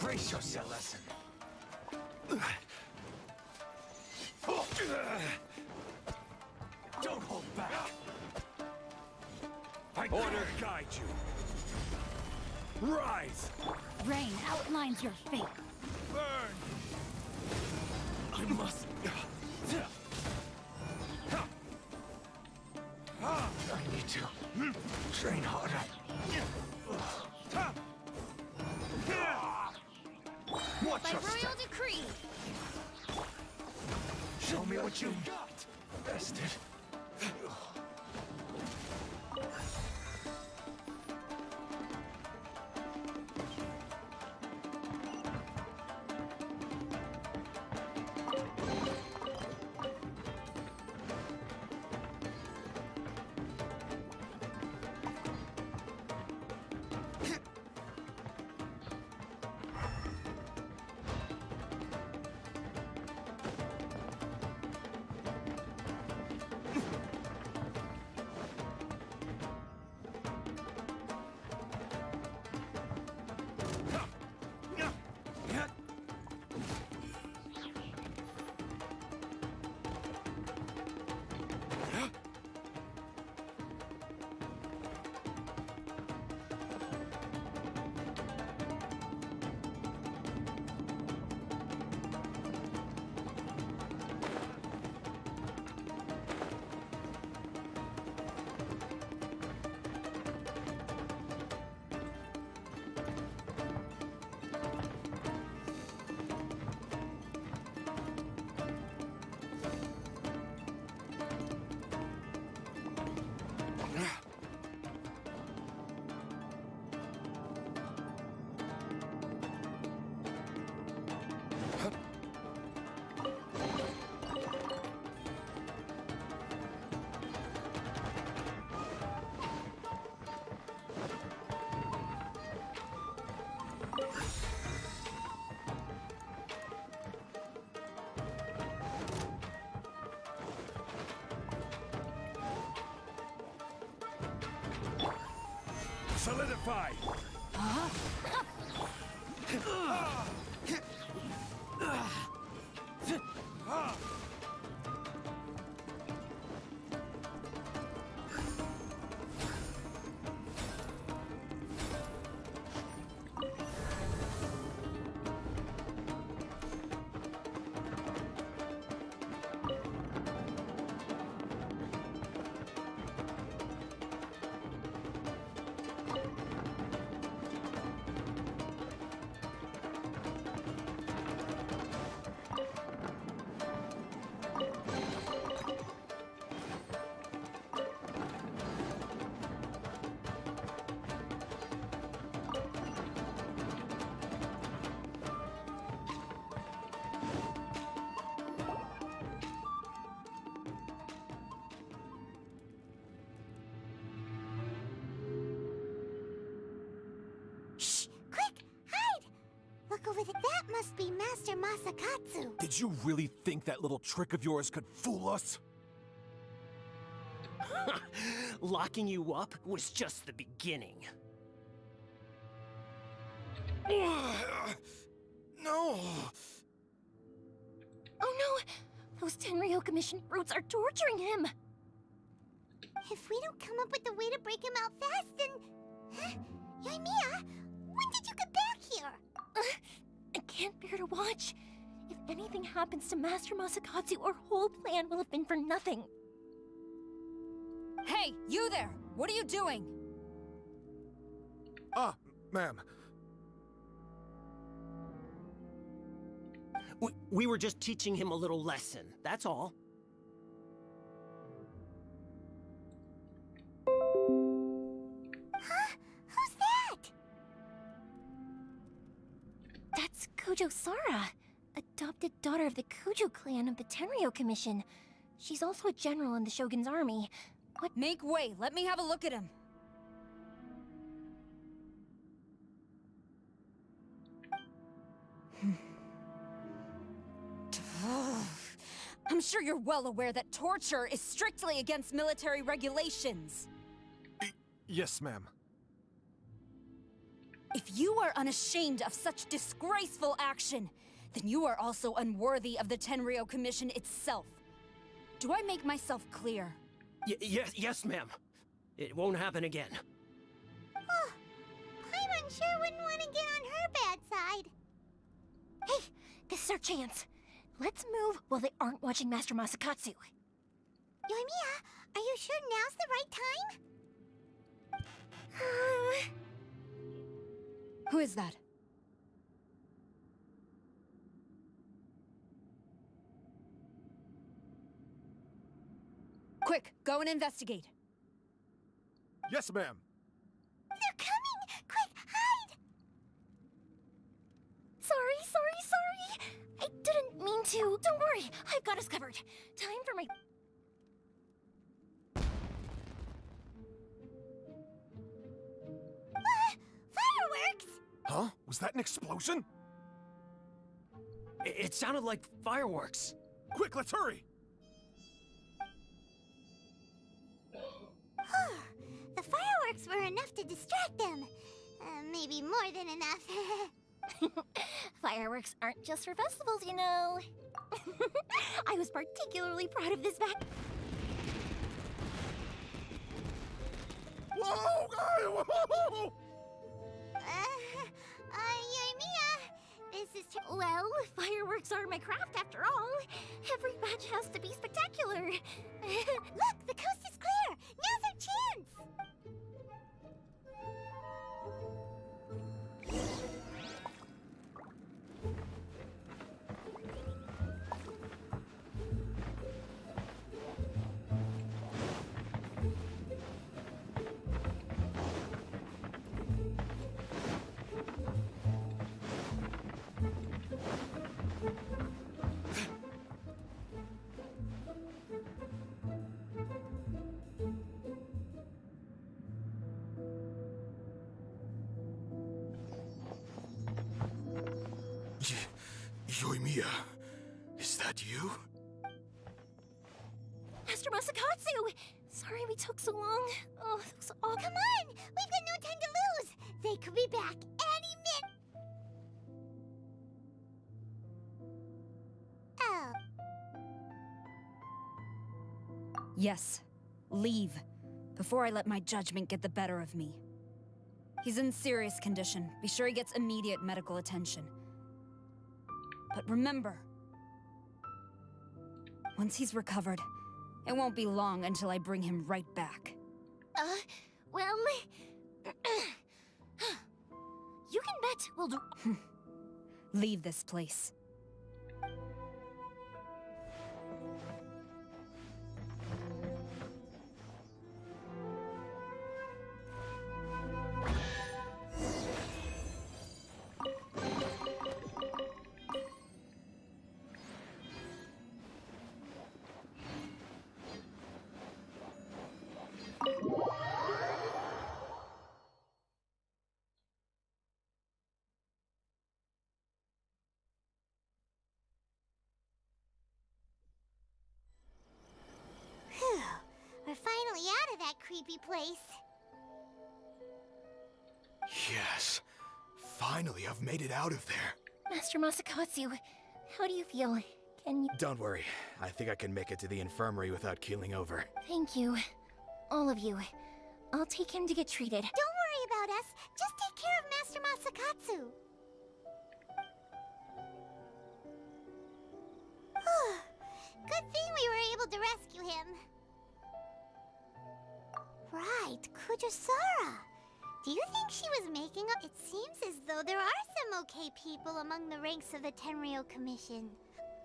Brace yourself. Lesson. Don't hold back. Order guide you. Rise. Rain outlines your fate. Burn. I must. I need to train harder. Watch By your royal step. decree! Show me what you've got. Bested. Solidify! Shh! Quick! Hide! Look over there. That must be Master Masakatsu. Did you really think that little trick of yours could fool us? Locking you up was just the beginning. No! Oh no! Those Tenryo Commission brutes are torturing him! If we don't come up with a way to break him out fast, then... Huh? Yoimiya, when did you get back here? I can't bear to watch. If anything happens to Master Masakatsu, our whole plan will have been for nothing. Hey, you there! What are you doing? Ah, ma'am. We were just teaching him a little lesson, that's all. Huh? Who's that? That's Kujo Sara, adopted daughter of the Kujo clan of the Tenryo Commission. She's also a general in the Shogun's army. What? Make way, let me have a look at him. I'm sure you're well aware that torture is strictly against military regulations. Yes, ma'am. If you are unashamed of such disgraceful action, then you are also unworthy of the Tenryo Commission itself. Do I make myself clear? Yes, ma'am. It won't happen again. Oh, Paimon sure wouldn't want to get on her bad side. Hey, this is our chance. Let's move while they aren't watching Master Masakatsu. Yoimiya, are you sure now's the right time? Who is that? Quick, go and investigate. Yes, ma'am. They're coming! Quick, hide! Sorry. I didn't mean to. Don't worry, I've got us covered. Time for my... Fireworks! Huh? Was that an explosion? It sounded like fireworks. Quick, let's hurry! The fireworks were enough to distract them. Maybe more than enough. Fireworks aren't just for festivals, you know. I was particularly proud of this Whoa! Whoa! Yoimiya, this is... Well, fireworks are my craft after all. Every batch has to be spectacular. Look, the coast is clear. Now's our chance. Yoimiya, is that you? Master Masakatsu! Sorry we took so long. Oh, that was awful. Come on! We've got no time to lose! could be back any minute. Oh. Yes. Leave. Before I let my judgment get the better of me. He's in serious condition. Be sure he gets immediate medical attention. But remember, once he's recovered, it won't be long until I bring him right back. Well... you can bet we'll do... Leave this place. Phew. We're finally out of that creepy place. Yes. Finally, I've made it out of there. Master Masakatsu, how do you feel? Can you... Don't worry. I think I can make it to the infirmary without keeling over. Thank you. All of you. I'll take him to get treated. Don't worry about us. Just take care of Master Masakatsu. Good thing we were able to rescue him. Right, Kujasara. Do you think she was making up? It seems as though there are some okay people among the ranks of the Tenryou Commission.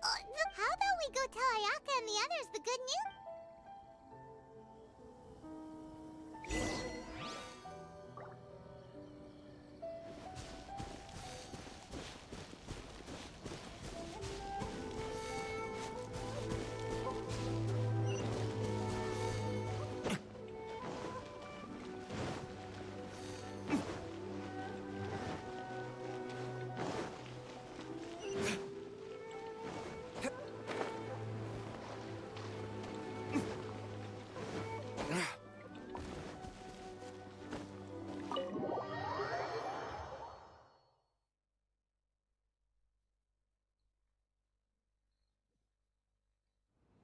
How about we go tell Ayaka and the others the good news?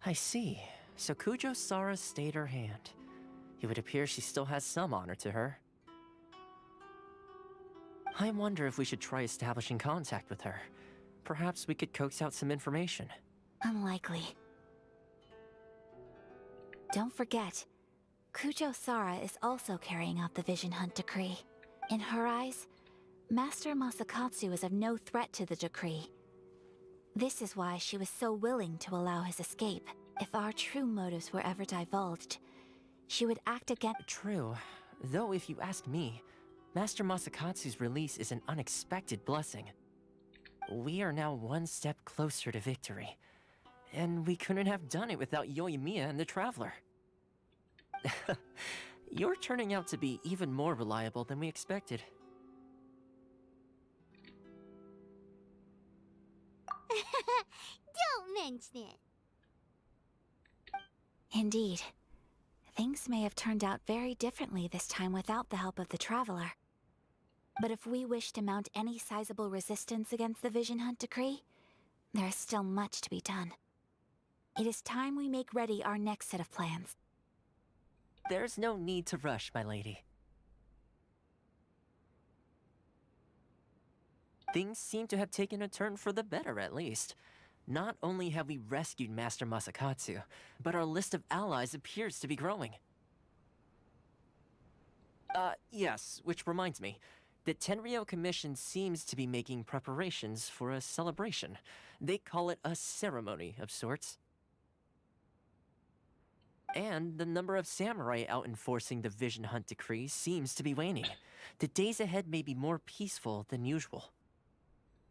I see. So Kujo-Sara stayed her hand. It would appear she still has some honor to her. I wonder if we should try establishing contact with her. Perhaps we could coax out some information. Unlikely. Don't forget, Kujo-Sara is also carrying out the Vision Hunt decree. In her eyes, Master Masakatsu is of no threat to the decree. This is why she was so willing to allow his escape. If our true motives were ever divulged, she would act against— True. Though if you ask me, Master Masakatsu's release is an unexpected blessing. We are now one step closer to victory. And we couldn't have done it without Yoimiya and the Traveler. You're turning out to be even more reliable than we expected. Don't mention it. Indeed. Things may have turned out very differently this time without the help of the Traveler. But if we wish to mount any sizable resistance against the Vision Hunt decree, there is still much to be done. It is time we make ready our next set of plans. There's no need to rush, my lady. Things seem to have taken a turn for the better, at least. Not only have we rescued Master Masakatsu, but our list of allies appears to be growing. Yes, which reminds me. The Tenryou Commission seems to be making preparations for a celebration. They call it a ceremony of sorts. And the number of samurai out enforcing the Vision Hunt decree seems to be waning. The days ahead may be more peaceful than usual.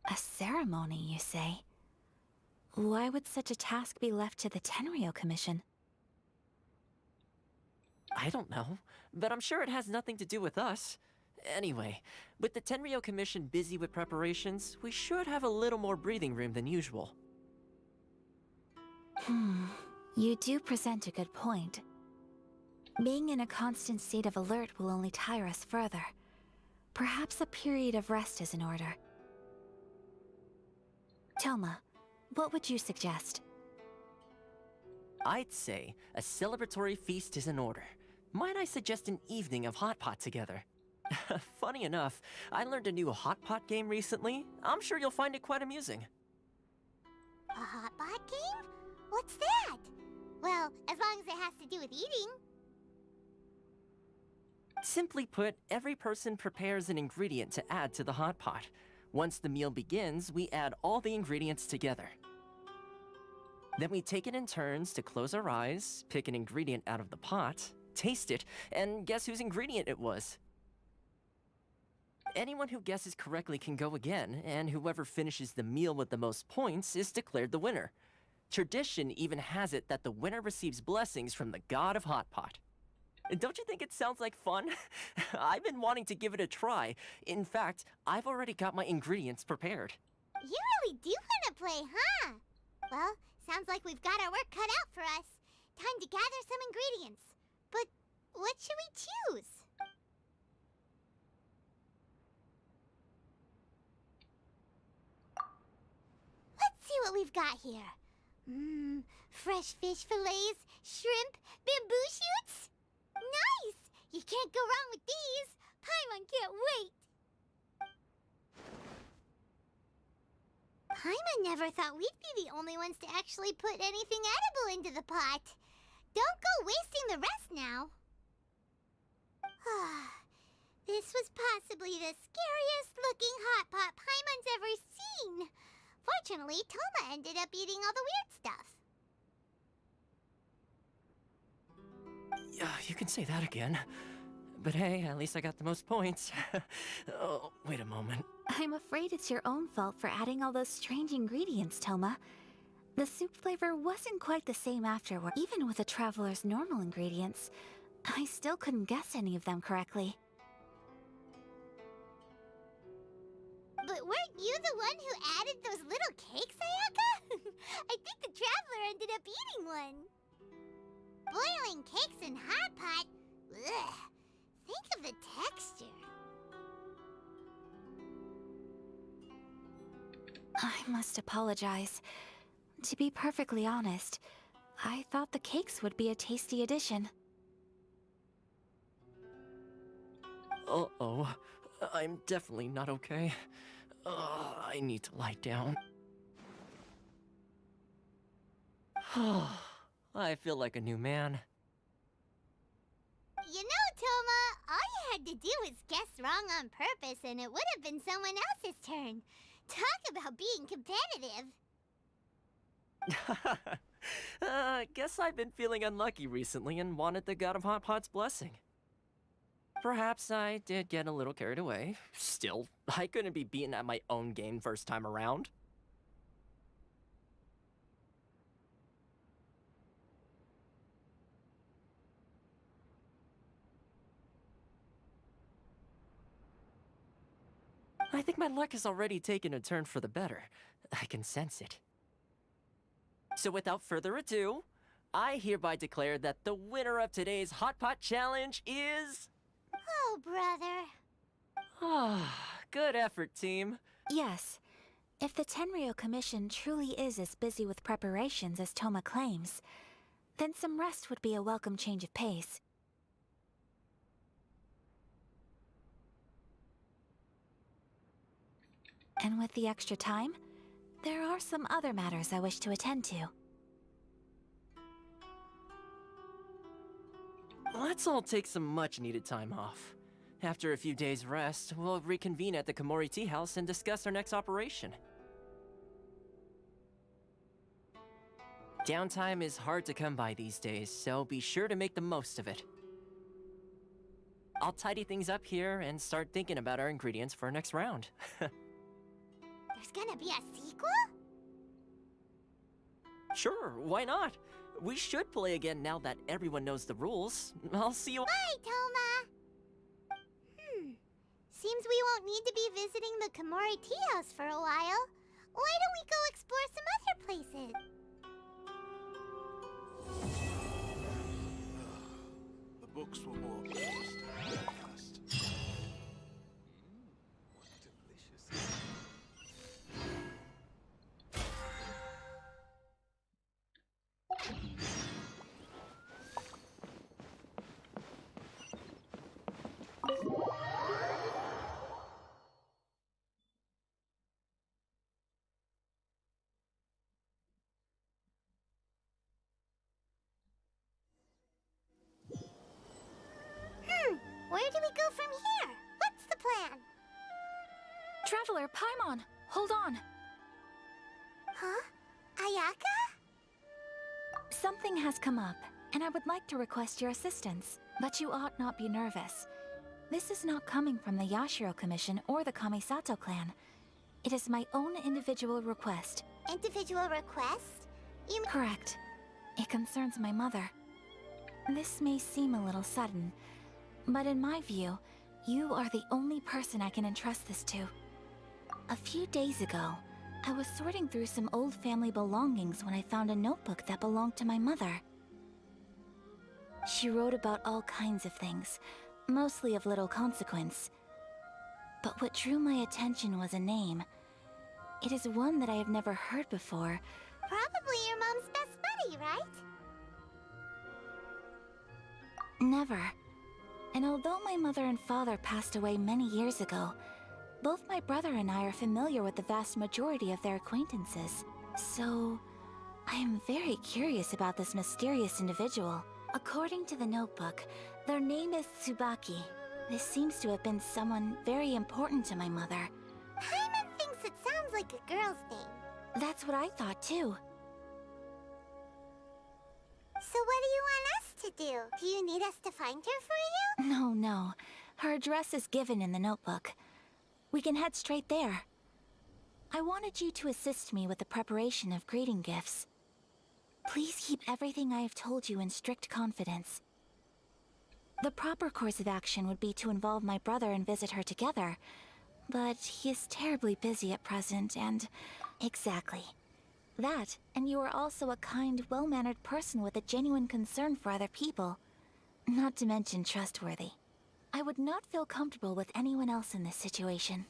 A ceremony, you say? Why would such a task be left to the Tenryou Commission? I don't know, but I'm sure it has nothing to do with us. Anyway, with the Tenryou Commission busy with preparations, we should have a little more breathing room than usual. You do present a good point. Being in a constant state of alert will only tire us further. Perhaps a period of rest is in order. Toma, what would you suggest? I'd say a celebratory feast is in order. Might I suggest an evening of hot pot together? Funny enough, I learned a new hot pot game recently. I'm sure you'll find it quite amusing. A hot pot game? What's that? Well, as long as it has to do with eating. Simply put, every person prepares an ingredient to add to the hot pot. Once the meal begins, we add all the ingredients together. Then we take it in turns to close our eyes, pick an ingredient out of the pot, taste it, and guess whose ingredient it was. Anyone who guesses correctly can go again, and whoever finishes the meal with the most points is declared the winner. Tradition even has it that the winner receives blessings from the god of hot pot. Don't you think it sounds like fun? I've been wanting to give it a try. In fact, I've already got my ingredients prepared. You really do want to play, huh? Well, sounds like we've got our work cut out for us. Time to gather some ingredients. But what should we choose? Let's see what we've got here. Fresh fish fillets, shrimp, bamboo shoots. Nice! You can't go wrong with these. Paimon can't wait. Paimon never thought we'd be the only ones to actually put anything edible into the pot. Don't go wasting the rest now. This was possibly the scariest looking hot pot Paimon's ever seen. Fortunately, Toma ended up eating all the weird stuff. Yeah, you can say that again. But hey, at least I got the most points. Oh, wait a moment. I'm afraid it's your own fault for adding all those strange ingredients, Toma. The soup flavor wasn't quite the same afterward. Even with a traveler's normal ingredients, I still couldn't guess any of them correctly. But weren't you the one who added those little cakes, Ayaka? I think the traveler ended up eating one. Boiling cakes in hot pot? Ugh. Think of the texture. I must apologize. To be perfectly honest, I thought the cakes would be a tasty addition. Uh-oh. I'm definitely not okay. I need to lie down. I feel like a new man. You know, Toma, all you had to do was guess wrong on purpose and it would have been someone else's turn. Talk about being competitive. Guess I've been feeling unlucky recently and wanted the god of hot pot's blessing. Perhaps I did get a little carried away. Still, I couldn't be beaten at my own game first time around. I think my luck has already taken a turn for the better. I can sense it. So without further ado, I hereby declare that the winner of today's Hot Pot Challenge is... Oh, brother. Good effort, team. Yes. If the Tenryou Commission truly is as busy with preparations as Toma claims, then some rest would be a welcome change of pace. And with the extra time, there are some other matters I wish to attend to. Let's all take some much-needed time off. After a few days' rest, we'll reconvene at the Komori Tea House and discuss our next operation. Downtime is hard to come by these days, so be sure to make the most of it. I'll tidy things up here and start thinking about our ingredients for our next round. There's gonna be a sequel? Sure, why not? We should play again now that everyone knows the rules. I'll see you- Bye, Toma! Seems we won't need to be visiting the Komori Tea House for a while. Why don't we go explore some other places? The books were more polished and fast. Where do we go from here? What's the plan? Traveler, Paimon, hold on. Huh? Ayaka? Something has come up, and I would like to request your assistance. But you ought not be nervous. This is not coming from the Yashiro Commission or the Kamisato clan. It is my own individual request. Individual request? Correct. It concerns my mother. This may seem a little sudden, but in my view, you are the only person I can entrust this to. A few days ago, I was sorting through some old family belongings when I found a notebook that belonged to my mother. She wrote about all kinds of things, mostly of little consequence. But what drew my attention was a name. It is one that I have never heard before. Probably your mom's best buddy, right? Never. And although my mother and father passed away many years ago, both my brother and I are familiar with the vast majority of their acquaintances. So, I am very curious about this mysterious individual. According to the notebook, their name is Tsubaki. This seems to have been someone very important to my mother. Paimon thinks it sounds like a girl's name. That's what I thought too. So what do you want us to do? Do you need us to find her for you? No. Her address is given in the notebook. We can head straight there. I wanted you to assist me with the preparation of greeting gifts. Please keep everything I have told you in strict confidence. The proper course of action would be to involve my brother and visit her together, but he is terribly busy at present and... Exactly. That, and you are also a kind, well-mannered person with a genuine concern for other people. Not to mention trustworthy. I would not feel comfortable with anyone else in this situation.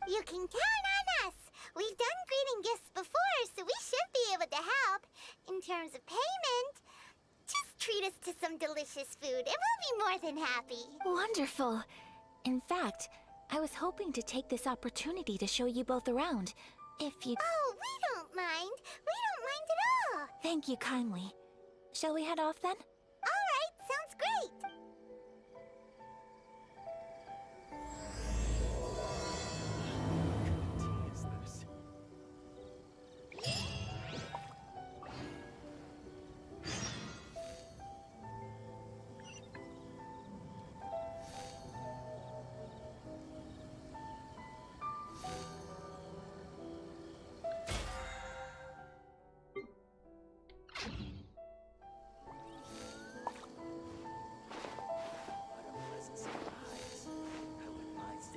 You can count on us! We've done greeting gifts before, so we should be able to help. In terms of payment, just treat us to some delicious food and we'll be more than happy. Wonderful! In fact, I was hoping to take this opportunity to show you both around. If you... Oh, we don't mind. We don't mind at all. Thank you kindly. Shall we head off then?